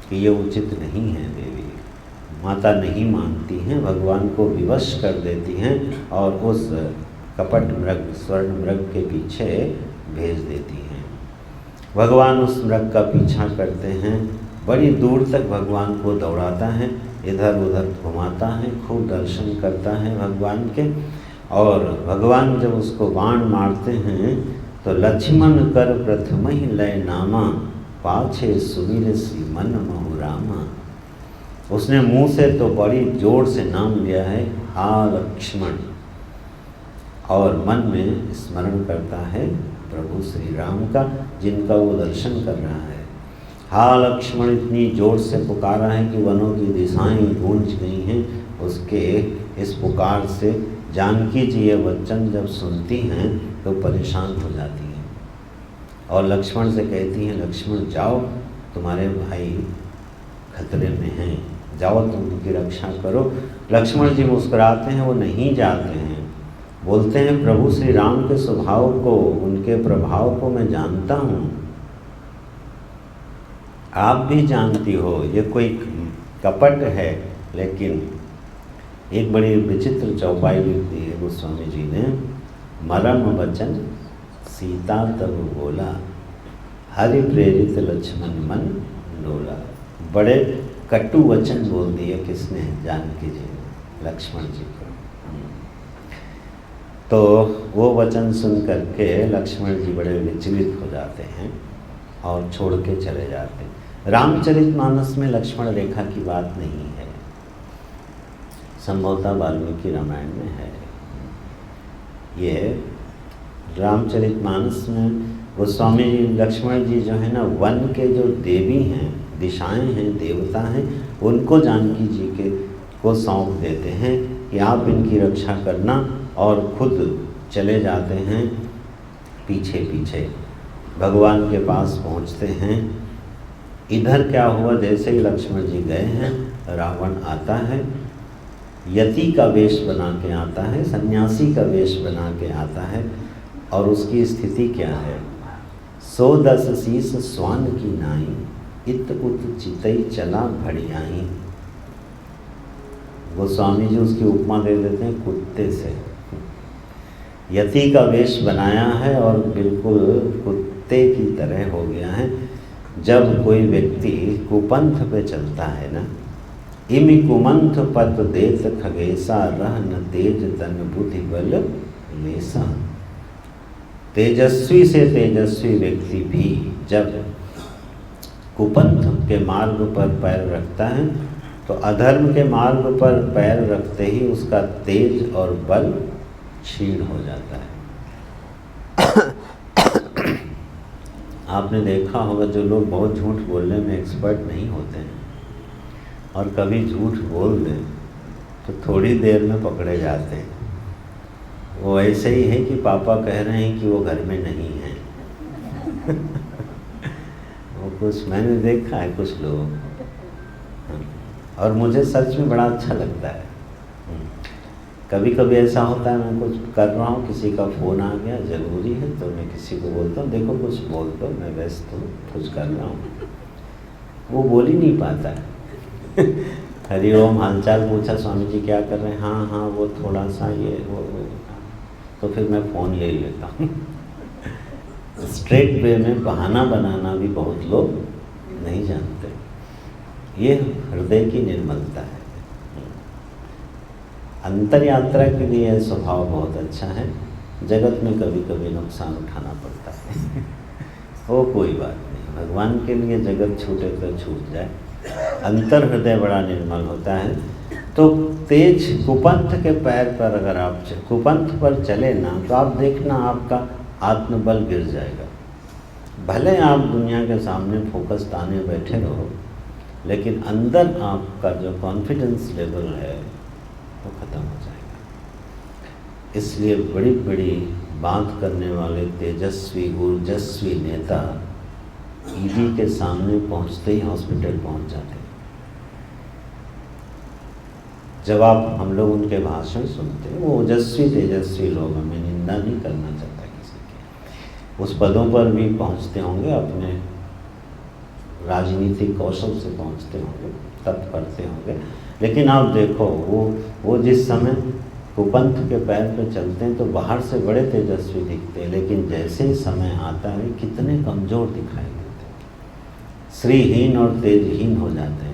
कि ये उचित नहीं है। देवी माता नहीं मानती हैं, भगवान को विवश कर देती हैं और उस कपट मृग, स्वर्ण मृग के पीछे भेज देती हैं। भगवान उस मृग का पीछा करते हैं, बड़ी दूर तक भगवान को दौड़ाता है, इधर उधर घुमाता है, खूब दर्शन करता है भगवान के। और भगवान जब उसको बाण मारते हैं तो लक्ष्मण कर प्रथम ही लय नामा, पाछे सुमिर सी मन महु रामा। उसने मुंह से तो बड़ी जोर से नाम लिया है, हा लक्ष्मण, और मन में स्मरण करता है प्रभु श्री राम का, जिनका वो दर्शन कर रहा है। हा लक्ष्मण इतनी जोर से पुकारा है कि वनों की दिशाएं गूंज गई हैं उसके इस पुकार से। जानकी जी ये वचन जब सुनती हैं तो परेशान हो जाती हैं और लक्ष्मण से कहती हैं, लक्ष्मण जाओ, तुम्हारे भाई खतरे में हैं, जाओ तुम उनकी रक्षा करो। लक्ष्मण जी मुस्कुराते हैं, वो नहीं जाते हैं। बोलते हैं, प्रभु श्री राम के स्वभाव को, उनके प्रभाव को मैं जानता हूँ, आप भी जानती हो, ये कोई कपट है। लेकिन एक बड़ी विचित्र चौपाई लिख दी है गोस्वामी जी ने, मरम वचन सीता तब बोला, हरि प्रेरित लक्ष्मण मन डोला। बड़े कटु वचन बोल दिए किसने? जानकी जी ने लक्ष्मण जी को। तो वो वचन सुन करके लक्ष्मण जी बड़े विचलित हो जाते हैं और छोड़ के चले जाते हैं। रामचरितमानस में लक्ष्मण रेखा की बात नहीं है, संभवतः वाल्मीकि रामायण में है। ये रामचरितमानस में गोस्वामी जी लक्ष्मण जी जो है ना, वन के जो देवी हैं, दिशाएं हैं, देवता हैं, उनको जानकी जी के को सौंप देते हैं कि आप इनकी रक्षा करना, और खुद चले जाते हैं पीछे पीछे भगवान के पास पहुंचते हैं। इधर क्या हुआ, जैसे ही लक्ष्मण जी गए हैं, रावण आता है, यति का वेश बना के आता है, सन्यासी का वेश बना के आता है, और उसकी स्थिति क्या है, 110 शीस स्वान की नाई, इत उत चितई चला भड़ियाई। गोस्वामी जी उसकी उपमा दे देते हैं कुत्ते से। यति का वेश बनाया है और बिल्कुल कुत्ते की तरह हो गया है। जब कोई व्यक्ति कुपंथ पे चलता है ना, इमि कुमंथ पत देत खगेसा, रह न तेज तन बुद्धि बल लेसा। तेजस्वी से तेजस्वी व्यक्ति भी जब कुपंथ के मार्ग पर पैर रखता है, तो अधर्म के मार्ग पर पैर रखते ही उसका तेज और बल क्षीण हो जाता है। आपने देखा होगा, जो लोग बहुत झूठ बोलने में एक्सपर्ट नहीं होते हैं और कभी झूठ बोल दें तो थोड़ी देर में पकड़े जाते हैं। वो ऐसे ही है कि पापा कह रहे हैं कि वो घर में नहीं है। वो कुछ मैंने देखा है कुछ लोग, और मुझे सच में बड़ा अच्छा लगता है। कभी कभी ऐसा होता है, मैं कुछ कर रहा हूँ, किसी का फ़ोन आ गया ज़रूरी है, तो मैं किसी को बोलता हूँ देखो कुछ बोल दो, मैं व्यस्त हूँ, कुछ कर रहा हूँ। वो बोल ही नहीं पाता है। हरिओम, हालचाल पूछा, स्वामी जी क्या कर रहे हैं, हाँ हाँ वो थोड़ा सा ये वो, तो फिर मैं फ़ोन ले लेता हूँ। स्ट्रेट वे में बहाना बनाना भी बहुत लोग नहीं जानते। ये हृदय की निर्मलता है। अंतर यात्रा के लिए स्वभाव बहुत अच्छा है। जगत में कभी कभी नुकसान उठाना पड़ता है। वो कोई बात नहीं, भगवान के लिए जगत छूटे तो छूट जाए। अंतर हृदय बड़ा निर्मल होता है। तो तेज कुपंथ के पैर पर अगर आप कुपंथ पर चले ना, तो आप देखना आपका आत्मबल गिर जाएगा। भले आप दुनिया के सामने फोकस ताने बैठे रहो, लेकिन अंदर आपका जो कॉन्फिडेंस लेवल है वो ख़त्म हो जाएगा। इसलिए बड़ी बड़ी बात करने वाले तेजस्वी ऊर्जस्वी नेता ईडी के सामने पहुंचते ही हॉस्पिटल पहुंच जाते हैं। जब आप हम लोग उनके भाषण सुनते हैं, वो ओजस्वी तेजस्वी लोग, हमें निंदा नहीं करना चाहता किसी की, उस पदों पर भी पहुंचते होंगे, अपने राजनीतिक कौशल से पहुंचते होंगे, तप करते होंगे। लेकिन आप देखो, वो जिस समय कुपंथ के पैर पे चलते हैं तो बाहर से बड़े तेजस्वी दिखते हैं, लेकिन जैसे ही समय आता है कितने कमज़ोर दिखाई देते हैं, श्रीहीन और तेजहीन हो जाते हैं।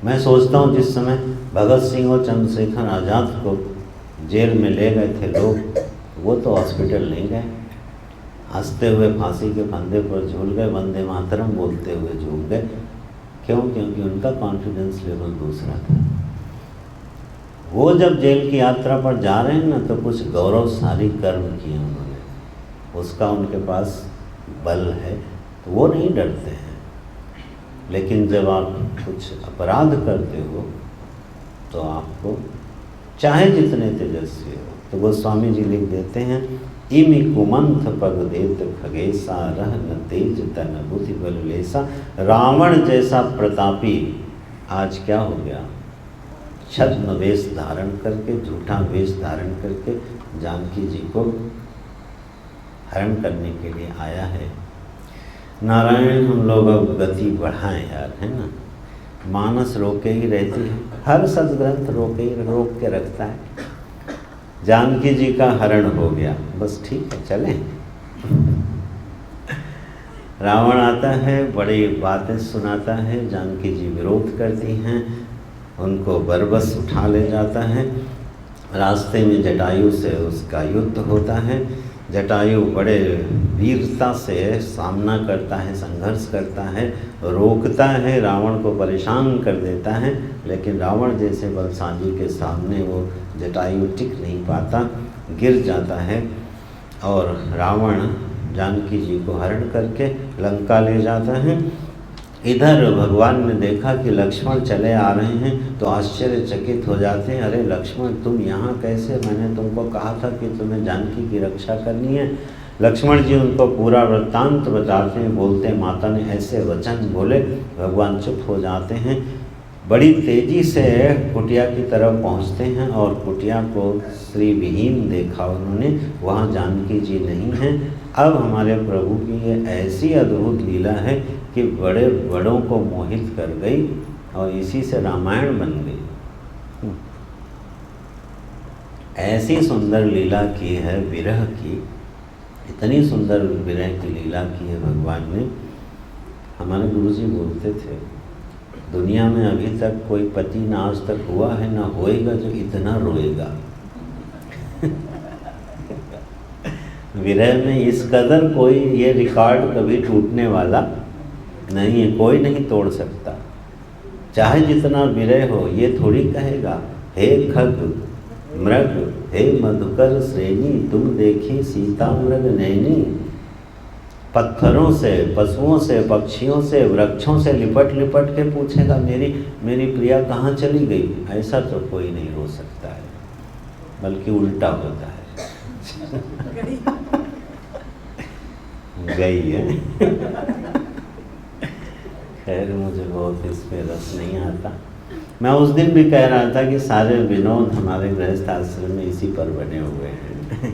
मैं सोचता हूँ जिस समय भगत सिंह और चंद्रशेखर आज़ाद को जेल में ले गए थे लोग, वो तो हॉस्पिटल नहीं गए, हंसते हुए फांसी के फंदे पर झूल गए, वंदे मातरम बोलते हुए झूल गए। क्यों? क्योंकि उनका कॉन्फिडेंस लेवल दूसरा था। वो जब जेल की यात्रा पर जा रहे हैं ना, तो कुछ गौरवशाली कर्म किए उन्होंने, उसका उनके पास बल है, तो वो नहीं डरते हैं। लेकिन जब आप कुछ अपराध करते हो तो आपको चाहे जितने तेजस्वी हो, तो गोस्वामी जी लिख देते हैं, इमि कुमंथ पग देत खगेसा, रह न तेज तन बुद्धि बल लेसा। रावण जैसा प्रतापी आज क्या हो गया, छद्म वेश धारण करके, झूठा वेश धारण करके जानकी जी को हरण करने के लिए आया है। नारायण, हम लोग अब गति बढ़ाएं यार, है ना। मानस रोके ही रहती है, हर सदग्रंथ रोक के रखता है। जानकी जी का हरण हो गया, बस ठीक है, चलें। रावण आता है, बड़ी बातें सुनाता है, जानकी जी विरोध करती हैं, उनको बरबस उठा ले जाता है। रास्ते में जटायु से उसका युद्ध होता है। जटायु बड़े वीरता से सामना करता है, संघर्ष करता है, रोकता है, रावण को परेशान कर देता है, लेकिन रावण जैसे बलशाली के सामने वो जटायु टिक नहीं पाता, गिर जाता है और रावण जानकी जी को हरण करके लंका ले जाता है। इधर भगवान ने देखा कि लक्ष्मण चले आ रहे हैं तो आश्चर्यचकित हो जाते हैं, अरे लक्ष्मण तुम यहाँ कैसे, मैंने तुमको कहा था कि तुम्हें जानकी की रक्षा करनी है। लक्ष्मण जी उनको पूरा वृत्तांत बताते हैं, बोलते हैं माता ने ऐसे वचन बोले। भगवान चुप हो जाते हैं, बड़ी तेज़ी से कुटिया की तरफ पहुँचते हैं और कुटिया को श्री विहीन देखा उन्होंने, वहाँ जानकी जी नहीं हैं। अब हमारे प्रभु की ये ऐसी अद्भुत लीला है कि बड़े बड़ों को मोहित कर गई और इसी से रामायण बन गई। ऐसी सुंदर लीला की है विरह की, इतनी सुंदर विरह की लीला की है भगवान ने। हमारे गुरुजी बोलते थे, दुनिया में अभी तक कोई पति ना आज तक हुआ है ना होएगा जो इतना रोएगा। विरह में इस कदर कोई ये रिकॉर्ड कभी टूटने वाला नहीं है, कोई नहीं तोड़ सकता। चाहे जितना विरह हो, ये थोड़ी कहेगा हे खग मृग हे मधुकर श्रेणी तुम देखी सीता मृग नैनी। पत्थरों से, पशुओं से, पक्षियों से, वृक्षों से लिपट लिपट के पूछेगा मेरी प्रिया कहाँ चली गई। ऐसा तो कोई नहीं हो सकता है, बल्कि उल्टा होता है। गई है। खैर मुझे बहुत इसमें रस नहीं आता। मैं उस दिन भी कह रहा था कि सारे विनोद हमारे गृहस्थ आश्रम में इसी पर बने हुए हैं।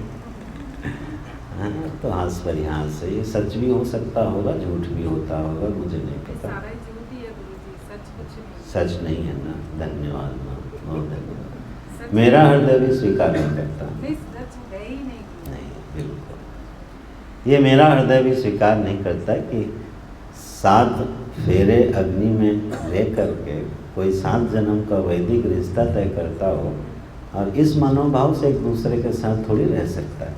तो हास परिहास है, ये सच भी हो सकता होगा, झूठ भी होता होगा, मुझे नहीं पता। सच नहीं है ना, धन्यवाद माँ, बहुत धन्यवाद। मेरा हृदय भी स्वीकार नहीं करता। नहीं, बिल्कुल ये मेरा हृदय भी स्वीकार नहीं करता कि 7 फेरे अग्नि में ले करके कोई 7 जन्म का वैदिक रिश्ता तय करता हो और इस मनोभाव से एक दूसरे के साथ थोड़ी रह सकता है,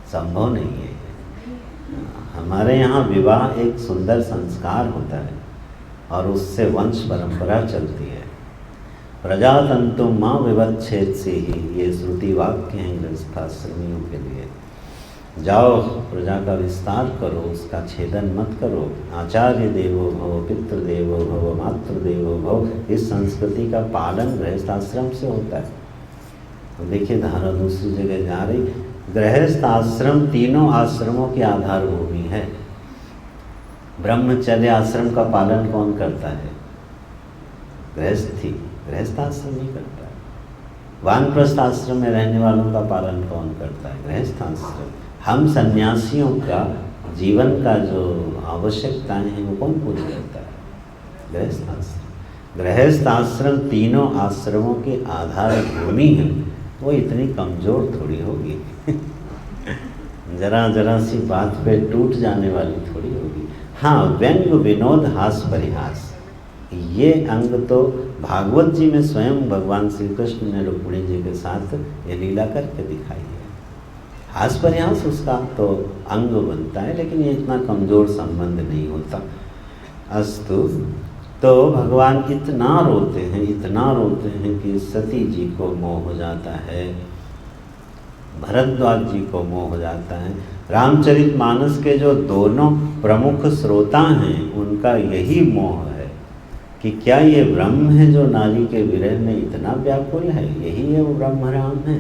संभव नहीं है। हमारे यहाँ विवाह एक सुंदर संस्कार होता है और उससे वंश परंपरा चलती है। प्रजातंतुम माँ विवच्छेद से ही, ये श्रुति वाक्य हैं गृहस्थाश्रमियों के लिए। जाओ प्रजा का विस्तार करो, उसका छेदन मत करो। आचार्य देवो भव, पितृ देवो भव, मातृ देवो भव, इस संस्कृति का पालन गृहस्थाश्रम से होता है। तो देखिए धारा दूसरी जगह जा रही। गृहस्थ आश्रम तीनों आश्रमों की आधार भूमि है। ब्रह्मचर्य आश्रम का पालन कौन करता है? गृहस्थ आश्रम ही करता है। वानप्रस्थ आश्रम में रहने वालों का पालन कौन करता है? गृहस्थ आश्रम। हम सन्यासियों का जीवन का जो आवश्यकताएं हैं वो कौन पूरी करता है? गृहस्थ आश्रम। गृहस्थ आश्रम तीनों आश्रमों की आधार भूमि है, वो इतनी कमज़ोर थोड़ी होगी। जरा सी बात पे टूट जाने वाली थोड़ी होगी। हाँ, व्यंग विनोद हास परिहास, ये अंग तो भागवत जी में स्वयं भगवान श्री कृष्ण ने रुक्मिणी जी के साथ ये लीला करके दिखाई है। हास परिहास उसका तो अंग बनता है, लेकिन ये इतना कमज़ोर संबंध नहीं होता। अस्तु, तो भगवान इतना रोते हैं कि सती जी को मोह हो जाता है, भरद्वाज जी को मोह हो जाता है। रामचरितमानस के जो दोनों प्रमुख श्रोता हैं उनका यही मोह है कि क्या ये ब्रह्म है जो नारी के विरह में इतना व्याकुल है, यही है वो ब्रह्म राम है।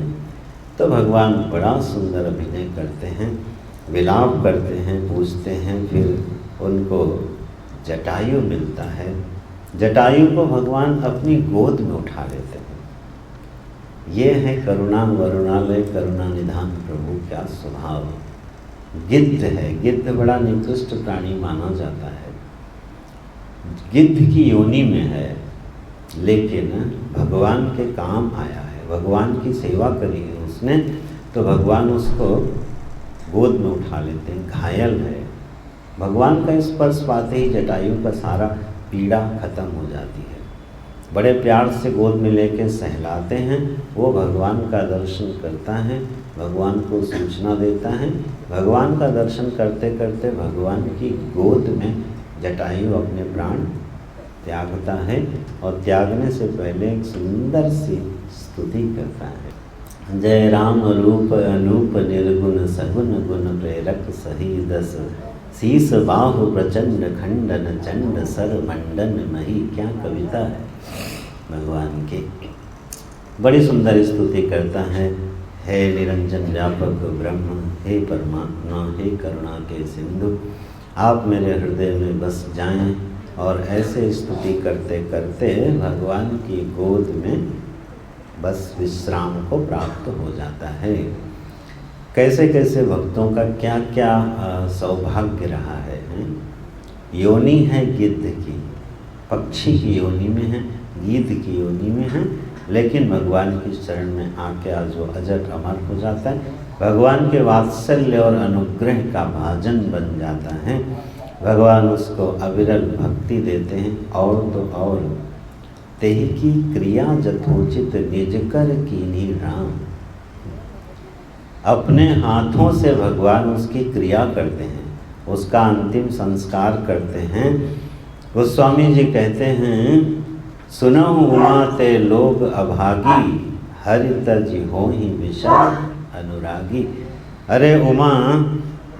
तो भगवान बड़ा सुंदर अभिनय करते हैं, विलाप करते हैं, पूछते हैं, फिर उनको जटायु मिलता है। जटायु को भगवान अपनी गोद में उठा लेते हैं। ये है करुणा वरुणालय करुणा निधान प्रभु, क्या स्वभाव। गिद्ध है, गिद्ध बड़ा निकृष्ट प्राणी माना जाता है, गिद्ध की योनि में है, लेकिन भगवान के काम आया है, भगवान की सेवा करी है उसने, तो भगवान उसको गोद में उठा लेते हैं। घायल है, भगवान का स्पर्श पाते ही जटायु का सारा पीड़ा खत्म हो जाती है। बड़े प्यार से गोद में लेके सहलाते हैं। वो भगवान का दर्शन करता है, भगवान को सूचना देता है। भगवान का दर्शन करते करते भगवान की गोद में जटायु अपने प्राण त्यागता है और त्यागने से पहले एक सुंदर सी स्तुति करता है। जय राम रूप अनूप निर्गुण सगुण गुण प्रेरक सही दस, शीस बाहु प्रचंड खंडन चंड सर मंडन मही। क्या कविता है भगवान की, बड़ी सुंदर स्तुति करता है। हे निरंजन व्यापक ब्रह्म, हे परमात्मा, हे करुणा के सिंधु, आप मेरे हृदय में बस जाएं। और ऐसे स्तुति करते करते भगवान की गोद में बस विश्राम को प्राप्त हो जाता है। कैसे कैसे भक्तों का क्या क्या सौभाग्य रहा है। योनि है गिद्ध की, पक्षी की योनि में है, गिद्ध की योनि में है, लेकिन भगवान की शरण में आके आज वो अजर अमर हो जाता है। भगवान के वात्सल्य और अनुग्रह का भाजन बन जाता है। भगवान उसको अविरल भक्ति देते हैं। और तो और तेहि की क्रिया जथोचित निजकर कीन्ही राम, अपने हाथों से भगवान उसकी क्रिया करते हैं, उसका अंतिम संस्कार करते हैं। गोस्वामी जी कहते हैं, सुनहु उमा ते लोग अभागी, हरि तज होहि विषय अनुरागी। अरे उमा,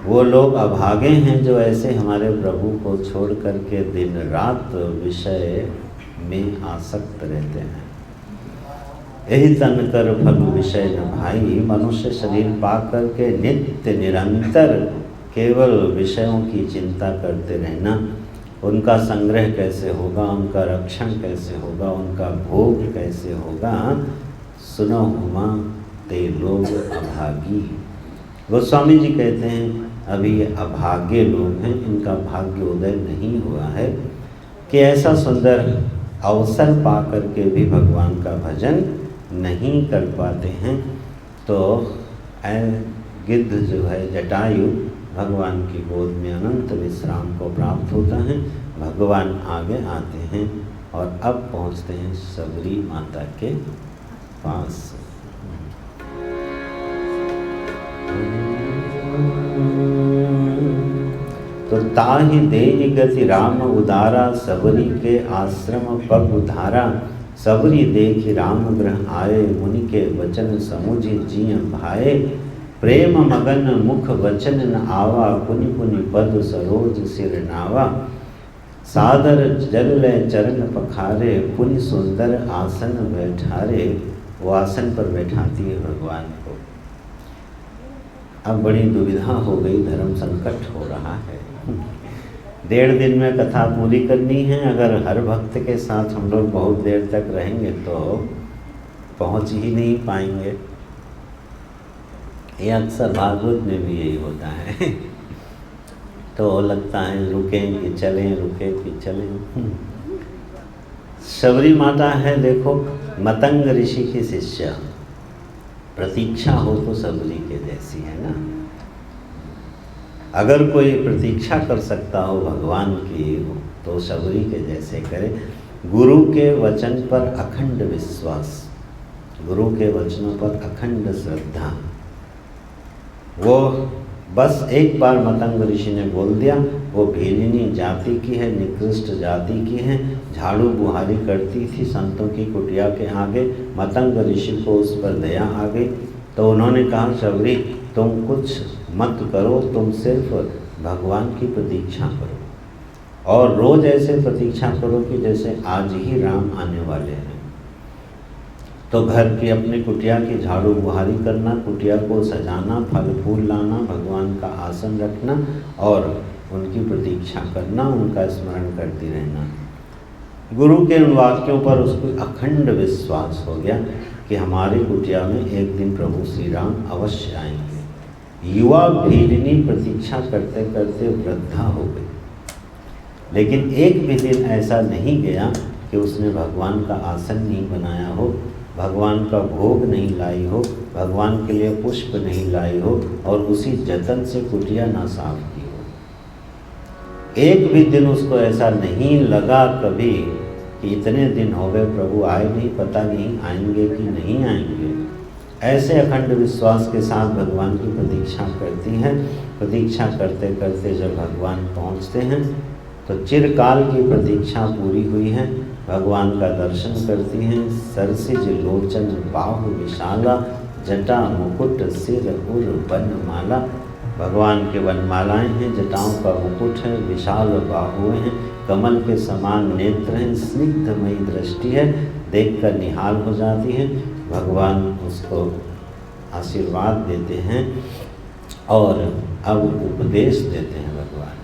वो लोग अभागे हैं जो ऐसे हमारे प्रभु को छोड़ करके दिन रात विषय में आसक्त रहते हैं। यही तन कर फल विषय न भाई, मनुष्य शरीर पा करके नित्य निरंतर केवल विषयों की चिंता करते रहना। उनका संग्रह कैसे होगा, उनका रक्षण कैसे होगा, उनका भोग कैसे होगा। सुनो उमा ते लोग अभागी। गोस्वामी जी कहते हैं, अभी ये अभागे लोग हैं, इनका भाग्य उदय नहीं हुआ है कि ऐसा सुंदर अवसर पा करके भी भगवान का भजन नहीं कर पाते हैं। तो गिद्ध जो है जटायु, भगवान की गोद में अनंत विश्राम को प्राप्त होता है। भगवान आगे आते हैं और अब पहुंचते हैं सबरी माता के पास। तो ताहि देहि गति राम उदारा, सबरी के आश्रम पग उधारा। सबरी देखि राम ग्रह आए, मुनि के वचन समुझि जिय भाए। प्रेम मगन मुख वचन न आवा, पुनि पुनि पद सरोज सिर नावा। सादर जल ले चरण पखारे, पुनि सुंदर आसन बैठारे। वो आसन पर बैठाती है भगवान को। अब बड़ी दुविधा हो गई, धर्म संकट हो रहा है। 1.5 दिन में कथा पूरी करनी है। अगर हर भक्त के साथ हम लोग बहुत देर तक रहेंगे तो पहुंच ही नहीं पाएंगे। ये अक्सर भागवत में भी यही होता है। तो लगता है रुकें कि चलें, रुकें कि चलें। सबरी माता है, देखो, मतंग ऋषि की शिष्या। प्रतीक्षा हो तो सबरी के जैसी है ना। अगर कोई प्रतीक्षा कर सकता हो भगवान की तो सबरी के जैसे करे। गुरु के वचन पर अखंड विश्वास, गुरु के वचनों पर अखंड श्रद्धा। वो बस एक बार मतंग ऋषि ने बोल दिया, वो भीलिनी जाति की है, निकृष्ट जाति की है, झाड़ू बुहारी करती थी संतों की कुटिया के आगे। मतंग ऋषि को उस पर दया आ गई तो उन्होंने कहा, सबरी तुम कुछ मत करो, तुम सिर्फ भगवान की प्रतीक्षा करो और रोज ऐसे प्रतीक्षा करो कि जैसे आज ही राम आने वाले हैं। तो घर की अपनी कुटिया की झाड़ू बुहारी करना, कुटिया को सजाना, फल फूल लाना, भगवान का आसन रखना और उनकी प्रतीक्षा करना, उनका स्मरण करती रहना। गुरु के उन वाक्यों पर उसको अखंड विश्वास हो गया कि हमारी कुटिया में एक दिन प्रभु श्री राम अवश्य आएंगे। युवा भीलिनी प्रतीक्षा करते करते वृद्धा हो गई, लेकिन एक भी दिन ऐसा नहीं गया कि उसने भगवान का आसन नहीं बनाया हो, भगवान का भोग नहीं लाई हो, भगवान के लिए पुष्प नहीं लाई हो और उसी जतन से कुटिया ना साफ की हो। एक भी दिन उसको ऐसा नहीं लगा कभी कि इतने दिन हो गए प्रभु आए नहीं, पता नहीं आएंगे कि नहीं आएंगे। ऐसे अखंड विश्वास के साथ भगवान की प्रतीक्षा करती हैं। प्रतीक्षा करते करते जब भगवान पहुंचते हैं तो चिरकाल की प्रतीक्षा पूरी हुई है। भगवान का दर्शन करती हैं। सरसिज लोचन बाहु विशाला, जटा मुकुट सिर उर वनमाला। भगवान के वनमालाएं हैं, जटाओं का मुकुट है, विशाल बाहुएं हैं, कमल के समान नेत्र हैं, स्निग्धमयी दृष्टि है, देखकर निहाल हो जाती है। भगवान उसको आशीर्वाद देते हैं और अब उपदेश देते हैं। भगवान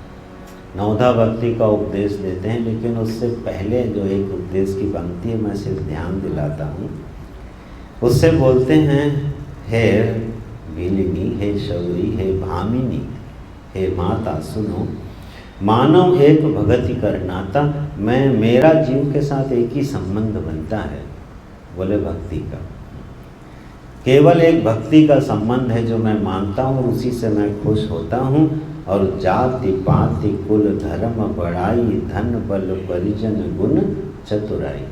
नवधा भक्ति का उपदेश देते हैं, लेकिन उससे पहले जो एक उपदेश की पंक्ति है मैं सिर्फ ध्यान दिलाता हूँ। उससे बोलते हैं, हे बिलिनी, हे शौरी, हे भामिनी, हे माता सुनो, मानव एक भगति कर नाता। मेरा जीव के साथ एक ही संबंध बनता है, बोले भक्ति का। केवल एक भक्ति का संबंध है जो मैं मानता हूँ और उसी से मैं खुश होता हूँ। और जाति पाति कुल धर्म बड़ाई, धन बल परिजन गुण चतुराई,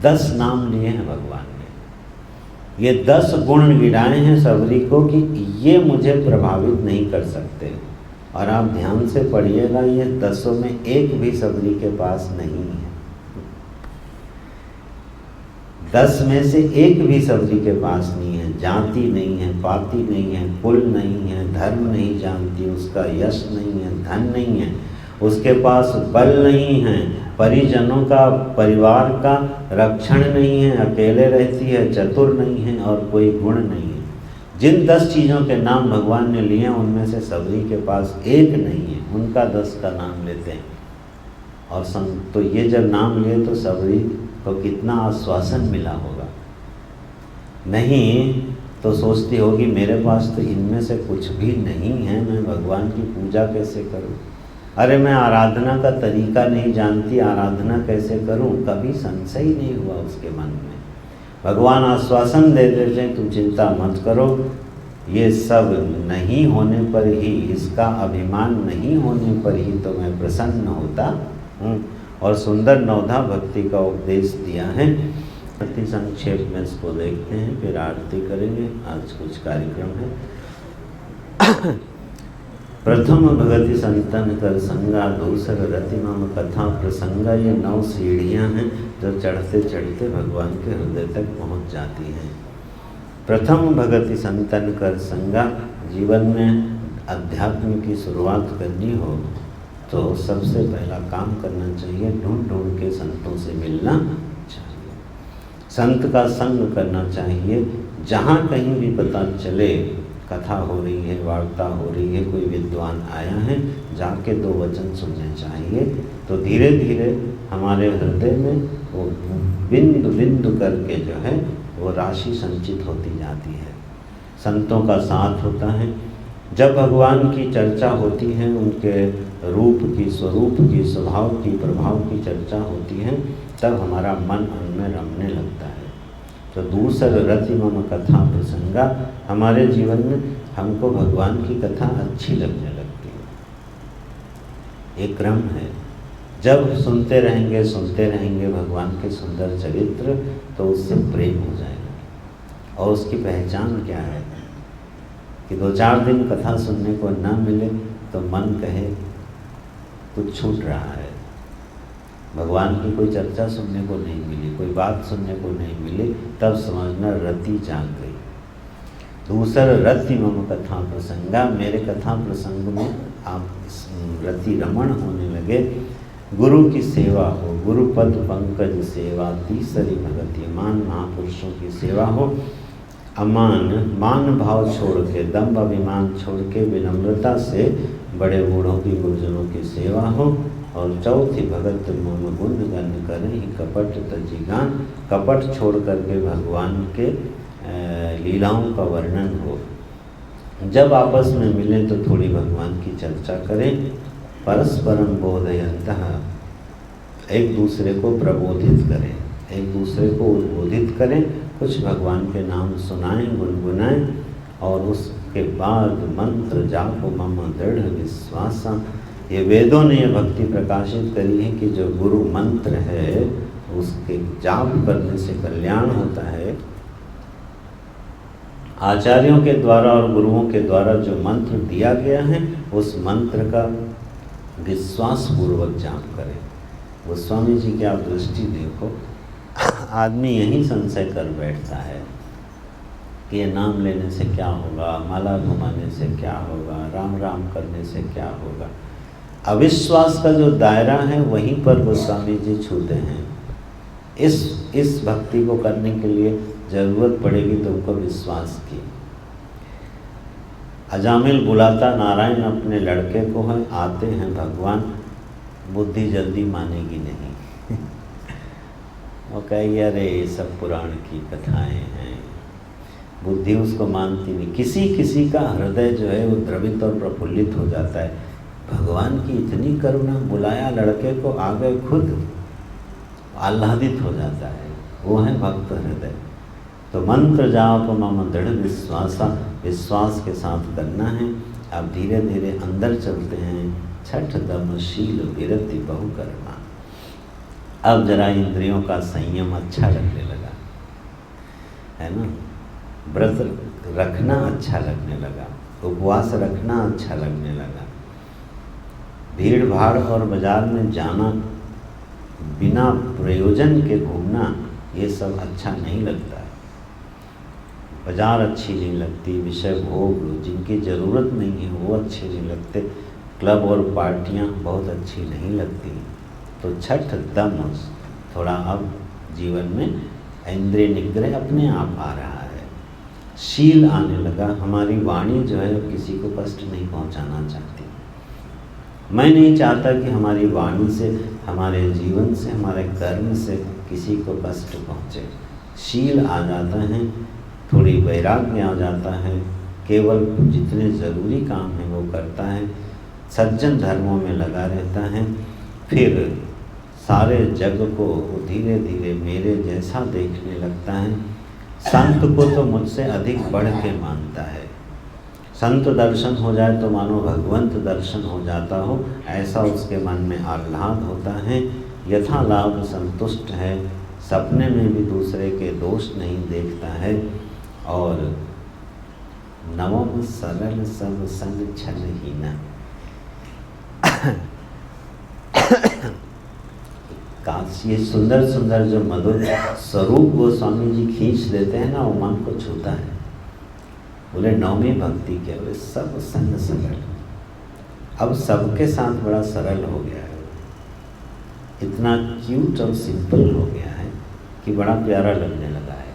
10 नाम लिए हैं भगवान ने। ये 10 गुण गिराए हैं सबरी को कि ये मुझे प्रभावित नहीं कर सकते। और आप ध्यान से पढ़िएगा, ये 10 में एक भी सबरी के पास नहीं है। 10 में से एक भी सबरी के पास नहीं है। जाति नहीं है, पाति नहीं है, कुल नहीं है, धर्म नहीं जानती, उसका यश नहीं है, धन नहीं है, उसके पास बल नहीं है, परिजनों का, परिवार का रक्षण नहीं है, अकेले रहती है, चतुर नहीं है और कोई गुण नहीं है। जिन 10 चीज़ों के नाम भगवान ने लिए उनमें से सबरी के पास एक नहीं है, उनका 10 का नाम लेते हैं। और तो ये जब नाम लिए तो सबरी को कितना आश्वासन मिला होगा। नहीं तो सोचती होगी मेरे पास तो इनमें से कुछ भी नहीं है, मैं भगवान की पूजा कैसे करूं? अरे मैं आराधना का तरीका नहीं जानती, आराधना कैसे करूं? कभी संशय ही नहीं हुआ उसके मन में। भगवान आश्वासन दे देते हैं, तुम चिंता मत करो, ये सब नहीं होने पर ही, इसका अभिमान नहीं होने पर ही तो मैं प्रसन्न होता हूँ। और सुंदर नवधा भक्ति का उपदेश दिया है। अति संक्षेप में इसको देखते हैं, फिर आरती करेंगे। आज कुछ कार्यक्रम है। प्रथम भगति संतन कर संगा, दूसर रति मम कथा प्रसंगा। ये 9 सीढ़ियाँ हैं जो चढ़ते चढ़ते भगवान के हृदय तक पहुँच जाती हैं। प्रथम भगति संतन कर संगा। जीवन में अध्यात्म की शुरुआत करनी हो तो सबसे पहला काम करना चाहिए, ढूंढ ढूंढ के संतों से मिलना चाहिए, संत का संग करना चाहिए। जहाँ कहीं भी पता चले कथा हो रही है, वार्ता हो रही है, कोई विद्वान आया है, जाके 2 वचन सुनने चाहिए। तो धीरे धीरे हमारे हृदय में वो बिंदु बिंदु करके जो है वो राशि संचित होती जाती है। संतों का साथ होता है। जब भगवान की चर्चा होती है, उनके रूप की, स्वरूप की, स्वभाव की, प्रभाव की चर्चा होती है, तब हमारा मन उनमें रमने लगता है। तो दूसर रति मम कथा प्रसंगा, हमारे जीवन में हमको भगवान की कथा अच्छी लगने लगती है। एक क्रम है, जब सुनते रहेंगे भगवान के सुंदर चरित्र, तो उससे प्रेम हो जाएगा। और उसकी पहचान क्या है कि 2-4 दिन कथा सुनने को ना मिले तो मन कहे कुछ छूट रहा है। भगवान की कोई चर्चा सुनने को नहीं मिली, कोई बात सुनने को नहीं मिली, तब समझना रति जाग गई। दूसर रति मम कथा प्रसंगा, मेरे कथा प्रसंग में आप रति रमण होने लगे। गुरु की सेवा हो, गुरुपद पंकज सेवा। तीसरी भगति, मान महापुरुषों की सेवा हो। मान भाव छोड़ के, दम्भ अभिमान छोड़ के विनम्रता से बड़े बूढ़ों की, गुरुजनों की सेवा हो। और चौथी भगत मम गुण गण करें कपट तजी गान, कपट छोड़ करके भगवान के लीलाओं का वर्णन हो। जब आपस में मिलें तो थोड़ी भगवान की चर्चा करें। परस्परम बोधयन्तः, एक दूसरे को प्रबोधित करें, एक दूसरे को उद्बोधित करें, कुछ भगवान के नाम सुनाएं, गुनगुनाएं। और उसके बाद मंत्र जापो मम दृढ़ विश्वासा। ये वेदों ने ये भक्ति प्रकाशित करी है कि जो गुरु मंत्र है उसके जाप करने से कल्याण होता है। आचार्यों के द्वारा और गुरुओं के द्वारा जो मंत्र दिया गया है उस मंत्र का विश्वास पूर्वक जाप करें। गोस्वामी जी की आप दृष्टि देखो, आदमी यही संशय कर बैठता है कि ये नाम लेने से क्या होगा, माला घुमाने से क्या होगा, राम राम करने से क्या होगा। अविश्वास का जो दायरा है वहीं पर गोस्वामी जी छूते हैं। इस भक्ति को करने के लिए जरूरत पड़ेगी तुमको विश्वास की। अजामिल बुलाता नारायण अपने लड़के को है, आते हैं भगवान, बुद्धि जल्दी मानेगी नहीं। वो कहेगी अरे ये सब पुराण की कथाएं हैं, बुद्धि उसको मानती नहीं। किसी किसी का हृदय जो है वो द्रवित और प्रफुल्लित हो जाता है, भगवान की इतनी करुणा, बुलाया लड़के को, आ गए, खुद आह्लादित हो जाता है। वो है भक्त हृदय। तो मंत्र जाप मम दृढ़ विश्वासा, विश्वास के साथ करना है। अब धीरे धीरे अंदर चलते हैं। छठ दम शील विरति बहुकर्मा। अब जरा इंद्रियों का संयम अच्छा लगने लगा है ना, व्रत रखना अच्छा लगने लगा, उपवास रखना अच्छा लगने लगा। भीड़ भाड़ और बाजार में जाना, बिना प्रयोजन के घूमना, ये सब अच्छा नहीं लगता है। बाजार अच्छी नहीं लगती, विषय भोग जिनकी ज़रूरत नहीं है वो अच्छे नहीं लगते, क्लब और पार्टियां बहुत अच्छी नहीं लगती। तो छठ दम थोड़ा अब जीवन में इंद्रिय निग्रह अपने आप आ रहा है, शील आने लगा। हमारी वाणी जो है किसी को कष्ट नहीं पहुंचाना चाहती। मैं नहीं चाहता कि हमारी वाणी से, हमारे जीवन से, हमारे कर्म से किसी को कष्ट पहुंचे। शील आ जाता है, थोड़ी वैराग्य आ जाता है, केवल जितने ज़रूरी काम हैं वो करता है, सज्जन धर्मों में लगा रहता है। फिर सारे जग को धीरे धीरे मेरे जैसा देखने लगता है। संत को तो मुझसे अधिक बढ़ के मानता है। संत दर्शन हो जाए तो मानो भगवंत दर्शन हो जाता हो, ऐसा उसके मन में आह्लाद होता है। यथा लाभ संतुष्ट है, सपने में भी दूसरे के दोष नहीं देखता है। और नवम सरल सब संग छलहीना। काश ये सुंदर सुंदर जो मधुर स्वरूप गोस्वामी जी खींच देते हैं ना, वो मन को छूता है। बोले नवमी भक्ति क्या, बोले सब संग सरल। अब सबके साथ बड़ा सरल हो गया है, इतना क्यूट और सिंपल हो गया है कि बड़ा प्यारा लगने लगा है।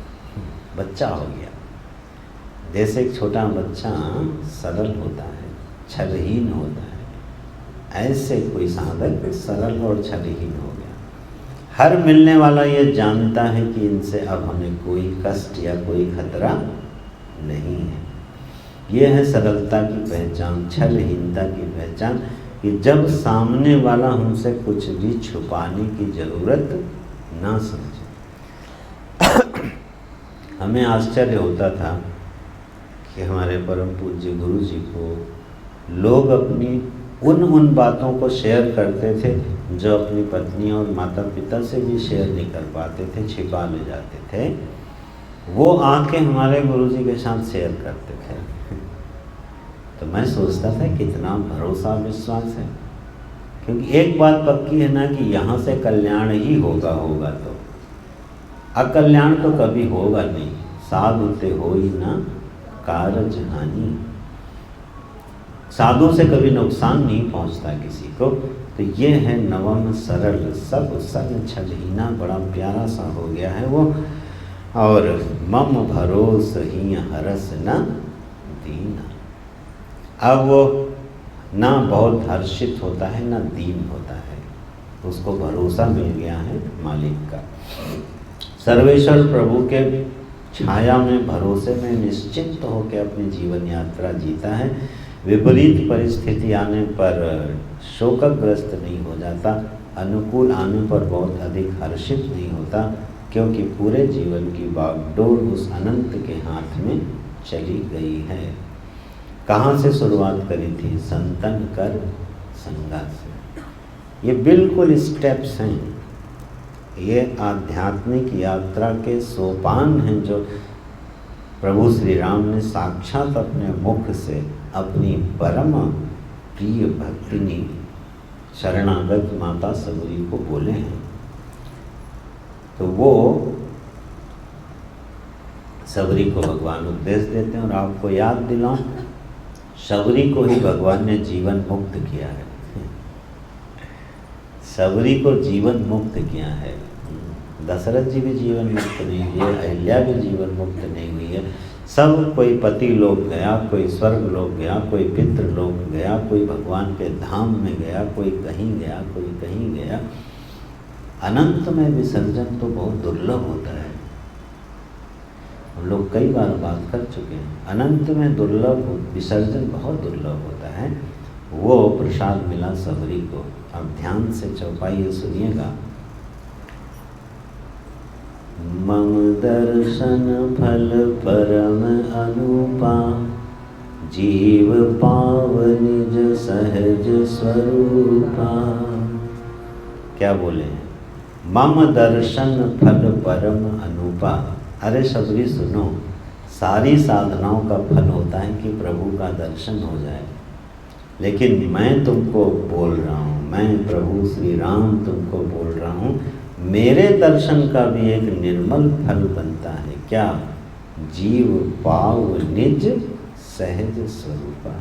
बच्चा हो गया, जैसे एक छोटा बच्चा सरल होता है, छलहीन होता है, ऐसे कोई साधक सरल और छलहीन हो गया। हर मिलने वाला ये जानता है कि इनसे अब हमें कोई कष्ट या कोई खतरा नहीं है। ये है सरलता की पहचान, छलहीनता की पहचान, कि जब सामने वाला हमसे कुछ भी छुपाने की ज़रूरत ना समझे। हमें आश्चर्य होता था कि हमारे परम पूज्य गुरु जी को लोग अपनी उन बातों को शेयर करते थे जो अपनी पत्नी और माता पिता से भी शेयर नहीं कर पाते थे, छिपा ले जाते थे। वो आके हमारे गुरु जी के साथ शेयर करते थे। तो मैं सोचता था कितना भरोसा विश्वास है, क्योंकि एक बात पक्की है ना कि यहाँ से कल्याण ही होगा तो अकल्याण तो कभी होगा नहीं। साधु ते हो ही ना कारज हानि, साधु से कभी नुकसान नहीं पहुंचता किसी को। तो ये है नवम सरल सब संग छलहीना, बड़ा प्यारा सा हो गया है वो। और मम भरोस ही हरस न दीना, अब वो ना बहुत हर्षित होता है ना दीन होता है, उसको भरोसा मिल गया है मालिक का। सर्वेश्वर प्रभु के छाया में, भरोसे में निश्चिंत होकर अपनी जीवन यात्रा जीता है। विपरीत परिस्थिति आने पर शोकग्रस्त नहीं हो जाता, अनुकूल आने पर बहुत अधिक हर्षित नहीं होता, क्योंकि पूरे जीवन की बागडोर उस अनंत के हाथ में चली गई है। कहाँ से शुरुआत करी थी? संतन कर संगा से। ये बिल्कुल स्टेप्स हैं, ये आध्यात्मिक यात्रा के सोपान हैं जो प्रभु श्री राम ने साक्षात अपने मुख से अपनी परम प्रिय भक्तिनी शरणागत माता सबरी को बोले हैं। तो वो सबरी को भगवान उपदेश देते हैं। और आपको याद दिलाऊं, सबरी को ही भगवान ने जीवन मुक्त किया है। सबरी को जीवन मुक्त किया है। दशरथ जी भी जीवन मुक्त नहीं हुए, अहिल्या भी जीवन मुक्त नहीं हुई है। सब कोई पति लोक गया, कोई स्वर्ग लोक गया, कोई पितृ लोक गया, कोई भगवान के धाम में गया, कोई कहीं गया, कोई कहीं गया। अनंत में विसर्जन तो बहुत दुर्लभ होता है। हम लोग कई बार बात कर चुके हैं, अनंत में दुर्लभ विसर्जन बहुत दुर्लभ होता है। वो प्रसाद मिला सबरी को। अब ध्यान से चौपाई सुनिएगा। मम दर्शन फल परम अनुपा, जीव पाव निज सहज स्वरूपा। क्या बोले? मम दर्शन फल परम अनुपा। अरे सबरी सुनो, सारी साधनाओं का फल होता है कि प्रभु का दर्शन हो जाए। लेकिन मैं तुमको बोल रहा हूँ, मैं प्रभु श्री राम तुमको बोल रहा हूँ, मेरे दर्शन का भी एक निर्मल फल बनता है। क्या? जीव पाव निज सहज स्वरूपा।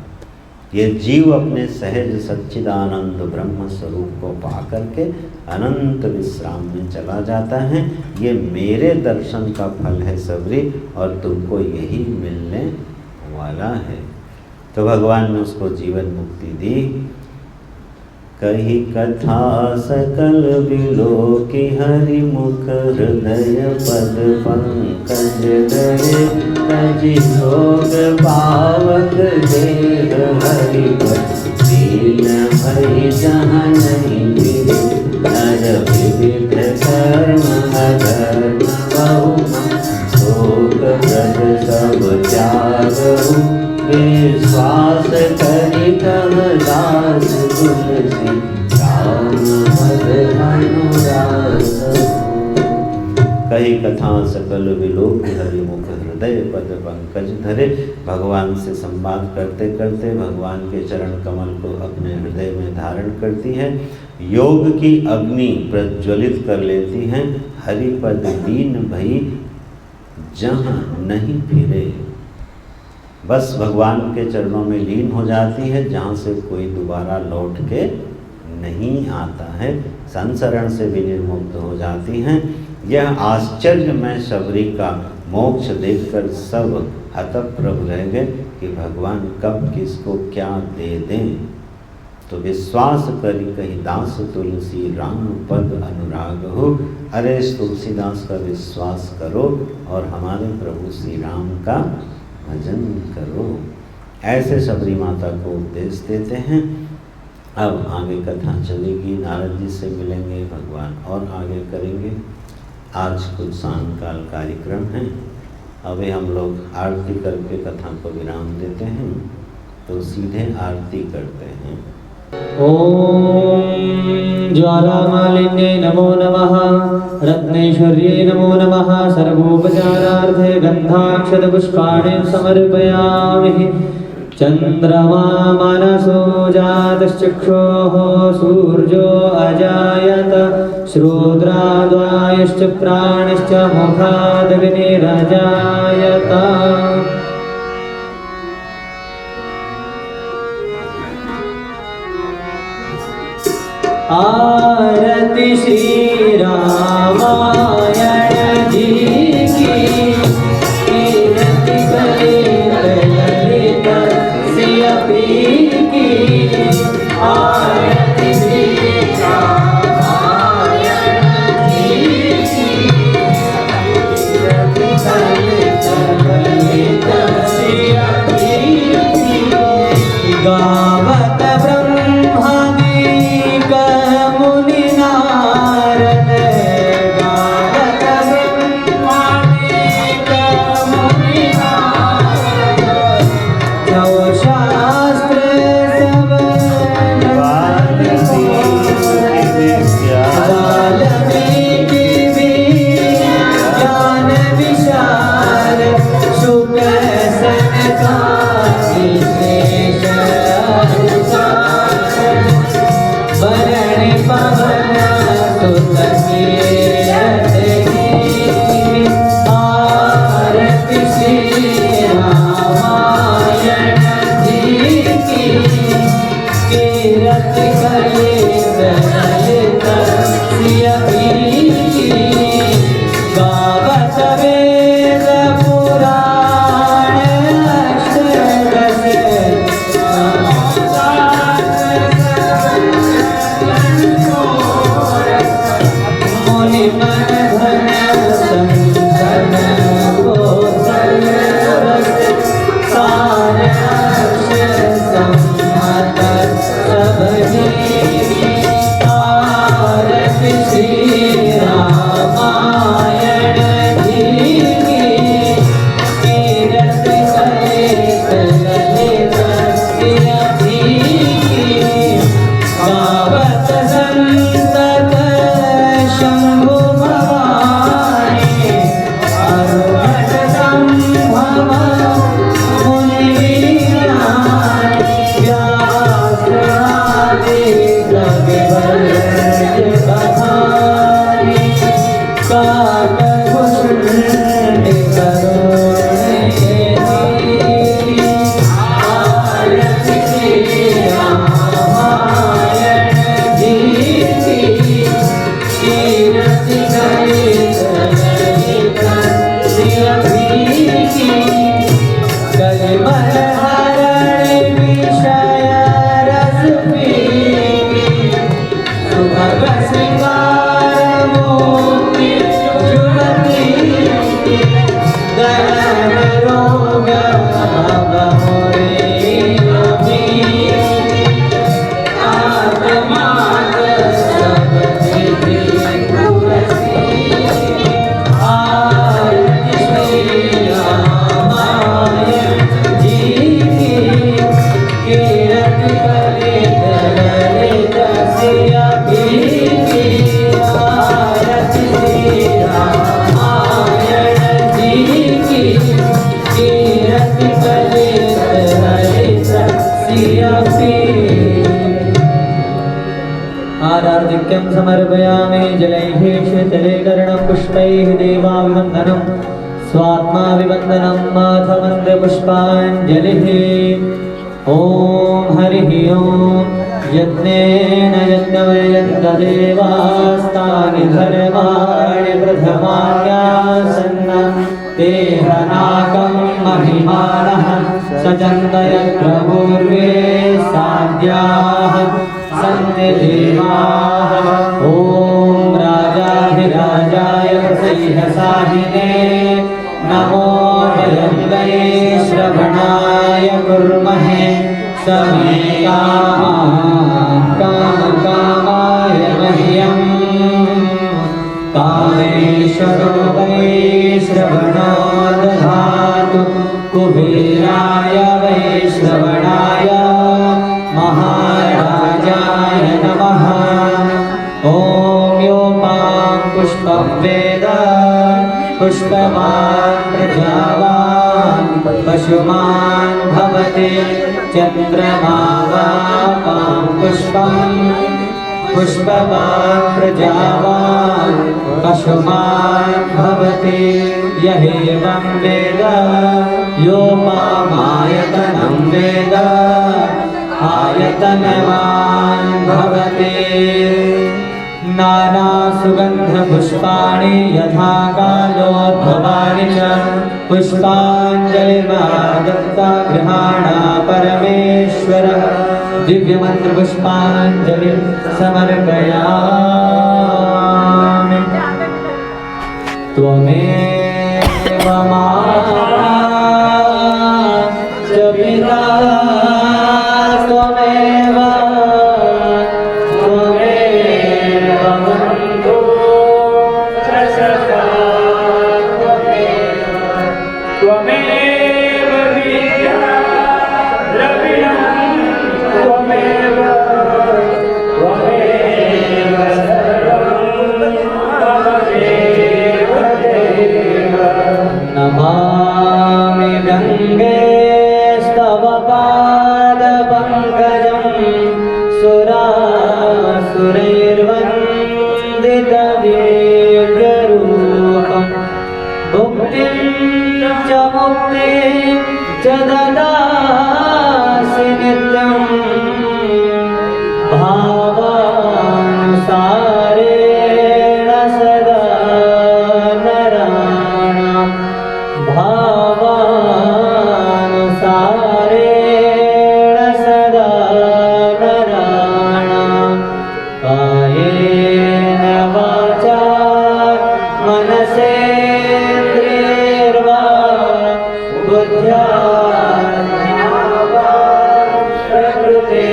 ये जीव अपने सहज सच्चिदानंद ब्रह्म स्वरूप को पा करके अनंत विश्राम में चला जाता है। ये मेरे दर्शन का फल है सबरी, और तुमको यही मिलने वाला है। तो भगवान ने उसको जीवन मुक्ति दी। कही कथा सकल बिलो की हरि मुख, हृदय पद पंकज दये तजि योग पावक देह हरि दीन भई जहाँ नहीं गिरे, नर विविध कर्म अधर्म बहु, शोक व्रत सब त्यागहु, विश्वास करि कह दास तुलसी, राम पद अनुराग। कई कथा सकल विलोक हरि मुख, हृदय पद पंकज धरे। भगवान से संवाद करते करते भगवान के चरण कमल को अपने हृदय में धारण करती है, योग की अग्नि प्रज्वलित कर लेती है। हरिपद दीन भई जहाँ नहीं फिरे, बस भगवान के चरणों में लीन हो जाती है, जहाँ से कोई दोबारा लौट के नहीं आता है। संसरण से भी निर्मुक्त हो जाती हैं। यह आश्चर्यमय सबरी का मोक्ष देखकर सब हतप्रभ रह गए कि भगवान कब किसको क्या दे दें। तो विश्वास करी कही दास तुलसी, राम पद अनुराग हो। अरे इस तुलसीदास का विश्वास करो और हमारे प्रभु श्री राम का भजन करो। ऐसे सबरी माता को उपदेश देते हैं। अब आगे कथा चलेगी, नारद जी से मिलेंगे, भगवान और आगे करेंगे। आज कुछ सायंकाल कार्यक्रम है। अभी हम लोग आरती करके कथा को विराम देते हैं, तो सीधे आरती करते हैं। ओम ज्वालामालिन्ये नमो नमः, रत्नेश्वर्ये नमो नमः। सर्वोपचारार्थे गन्धाक्षतपुष्पाणि समर्पयामि। चन्द्रमा मनसो जातश्चक्षुः, सूर्यो अजायत, श्रोत्राद्वायुश्च प्राणश्च मुखादग्निरजायत। आरती श्री रामायण जी की, कीर्ति कलित ललित सियपी की। आरती श्री रामायण जी की, कीर्ति कलित ललित सियपी की। गावत ब्रह्मादि मुनि नारद, गावत अर्घ्यं समर्पयामि जलैः शीतलीकरणं पुष्पैः देवाभिवन्दनं स्वात्माभिवन्दनं माथमन्त्रपुष्पाञ्जलिः ॐ हरिः ॐ यज्ञेन यज्ञवयन्तदेवास्तानि धर्माणि प्रथमान्यासन्नं तेहनाकं महिमानः सचन्दयग्रपूर्वे साध्याः सन्ति देवाः ॐ राजाधिराजाय सह्यसाहिने नमो वयं वै श्रवणाय कुर्महे समे कामकामाय मह्यं कामेश्वरो वै श्रवणो दधातु कुबेराय वै श्रवणाय महाराजाय नमः ॐ योपां पुष्पं वेद पुष्पवान् प्रजावान् पशुमान् भवति चन्द्रमा वापां पुष्पं पुष्पवान् प्रजावान् पशुमान् भवति यहेवं वेद योपामायतनं वेद आयतनवान् भवति नानासुगन्धपुष्पाणि यथा कालोद्भवानि च पुष्पाञ्जलिर्दत्ता गृहाणा परमेश्वरः दिव्यमन्त्रपुष्पाञ्जलिं समर्पयामि त्वमेव माता च पिता त्वमेव त्वमेव विद्या द्रविणं त्वमेव सर्वं त्वमेव देव नमामि गङ्गे स्तव पादपङ्कजं सुरासुरैर्वन्दितदिव्यरूपम् भुक्तिं च मुक्तिं च ददासि नित्यं भावानुसारेण सदा नराणां भावानुसारेण सदा नराणां कायेन वाचा मनसेन्द्रियैर्वा बुद्ध्यात्मना वा प्रकृते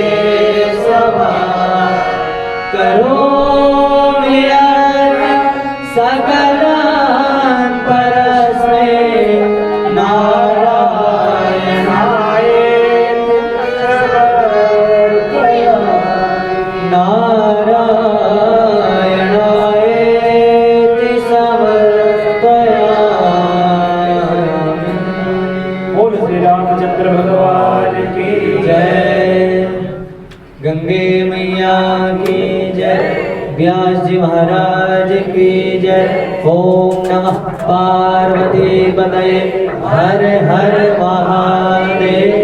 स्वभावात् करोमि यत् सकलान् परस्मै नारायणायेति समर्पयामि। बोल श्री रामचंद्र भगवान की जय गंगे मैया की जय व्यास जी महाराज की जय ओम नमः पार्वती पतये हर हर महादेव।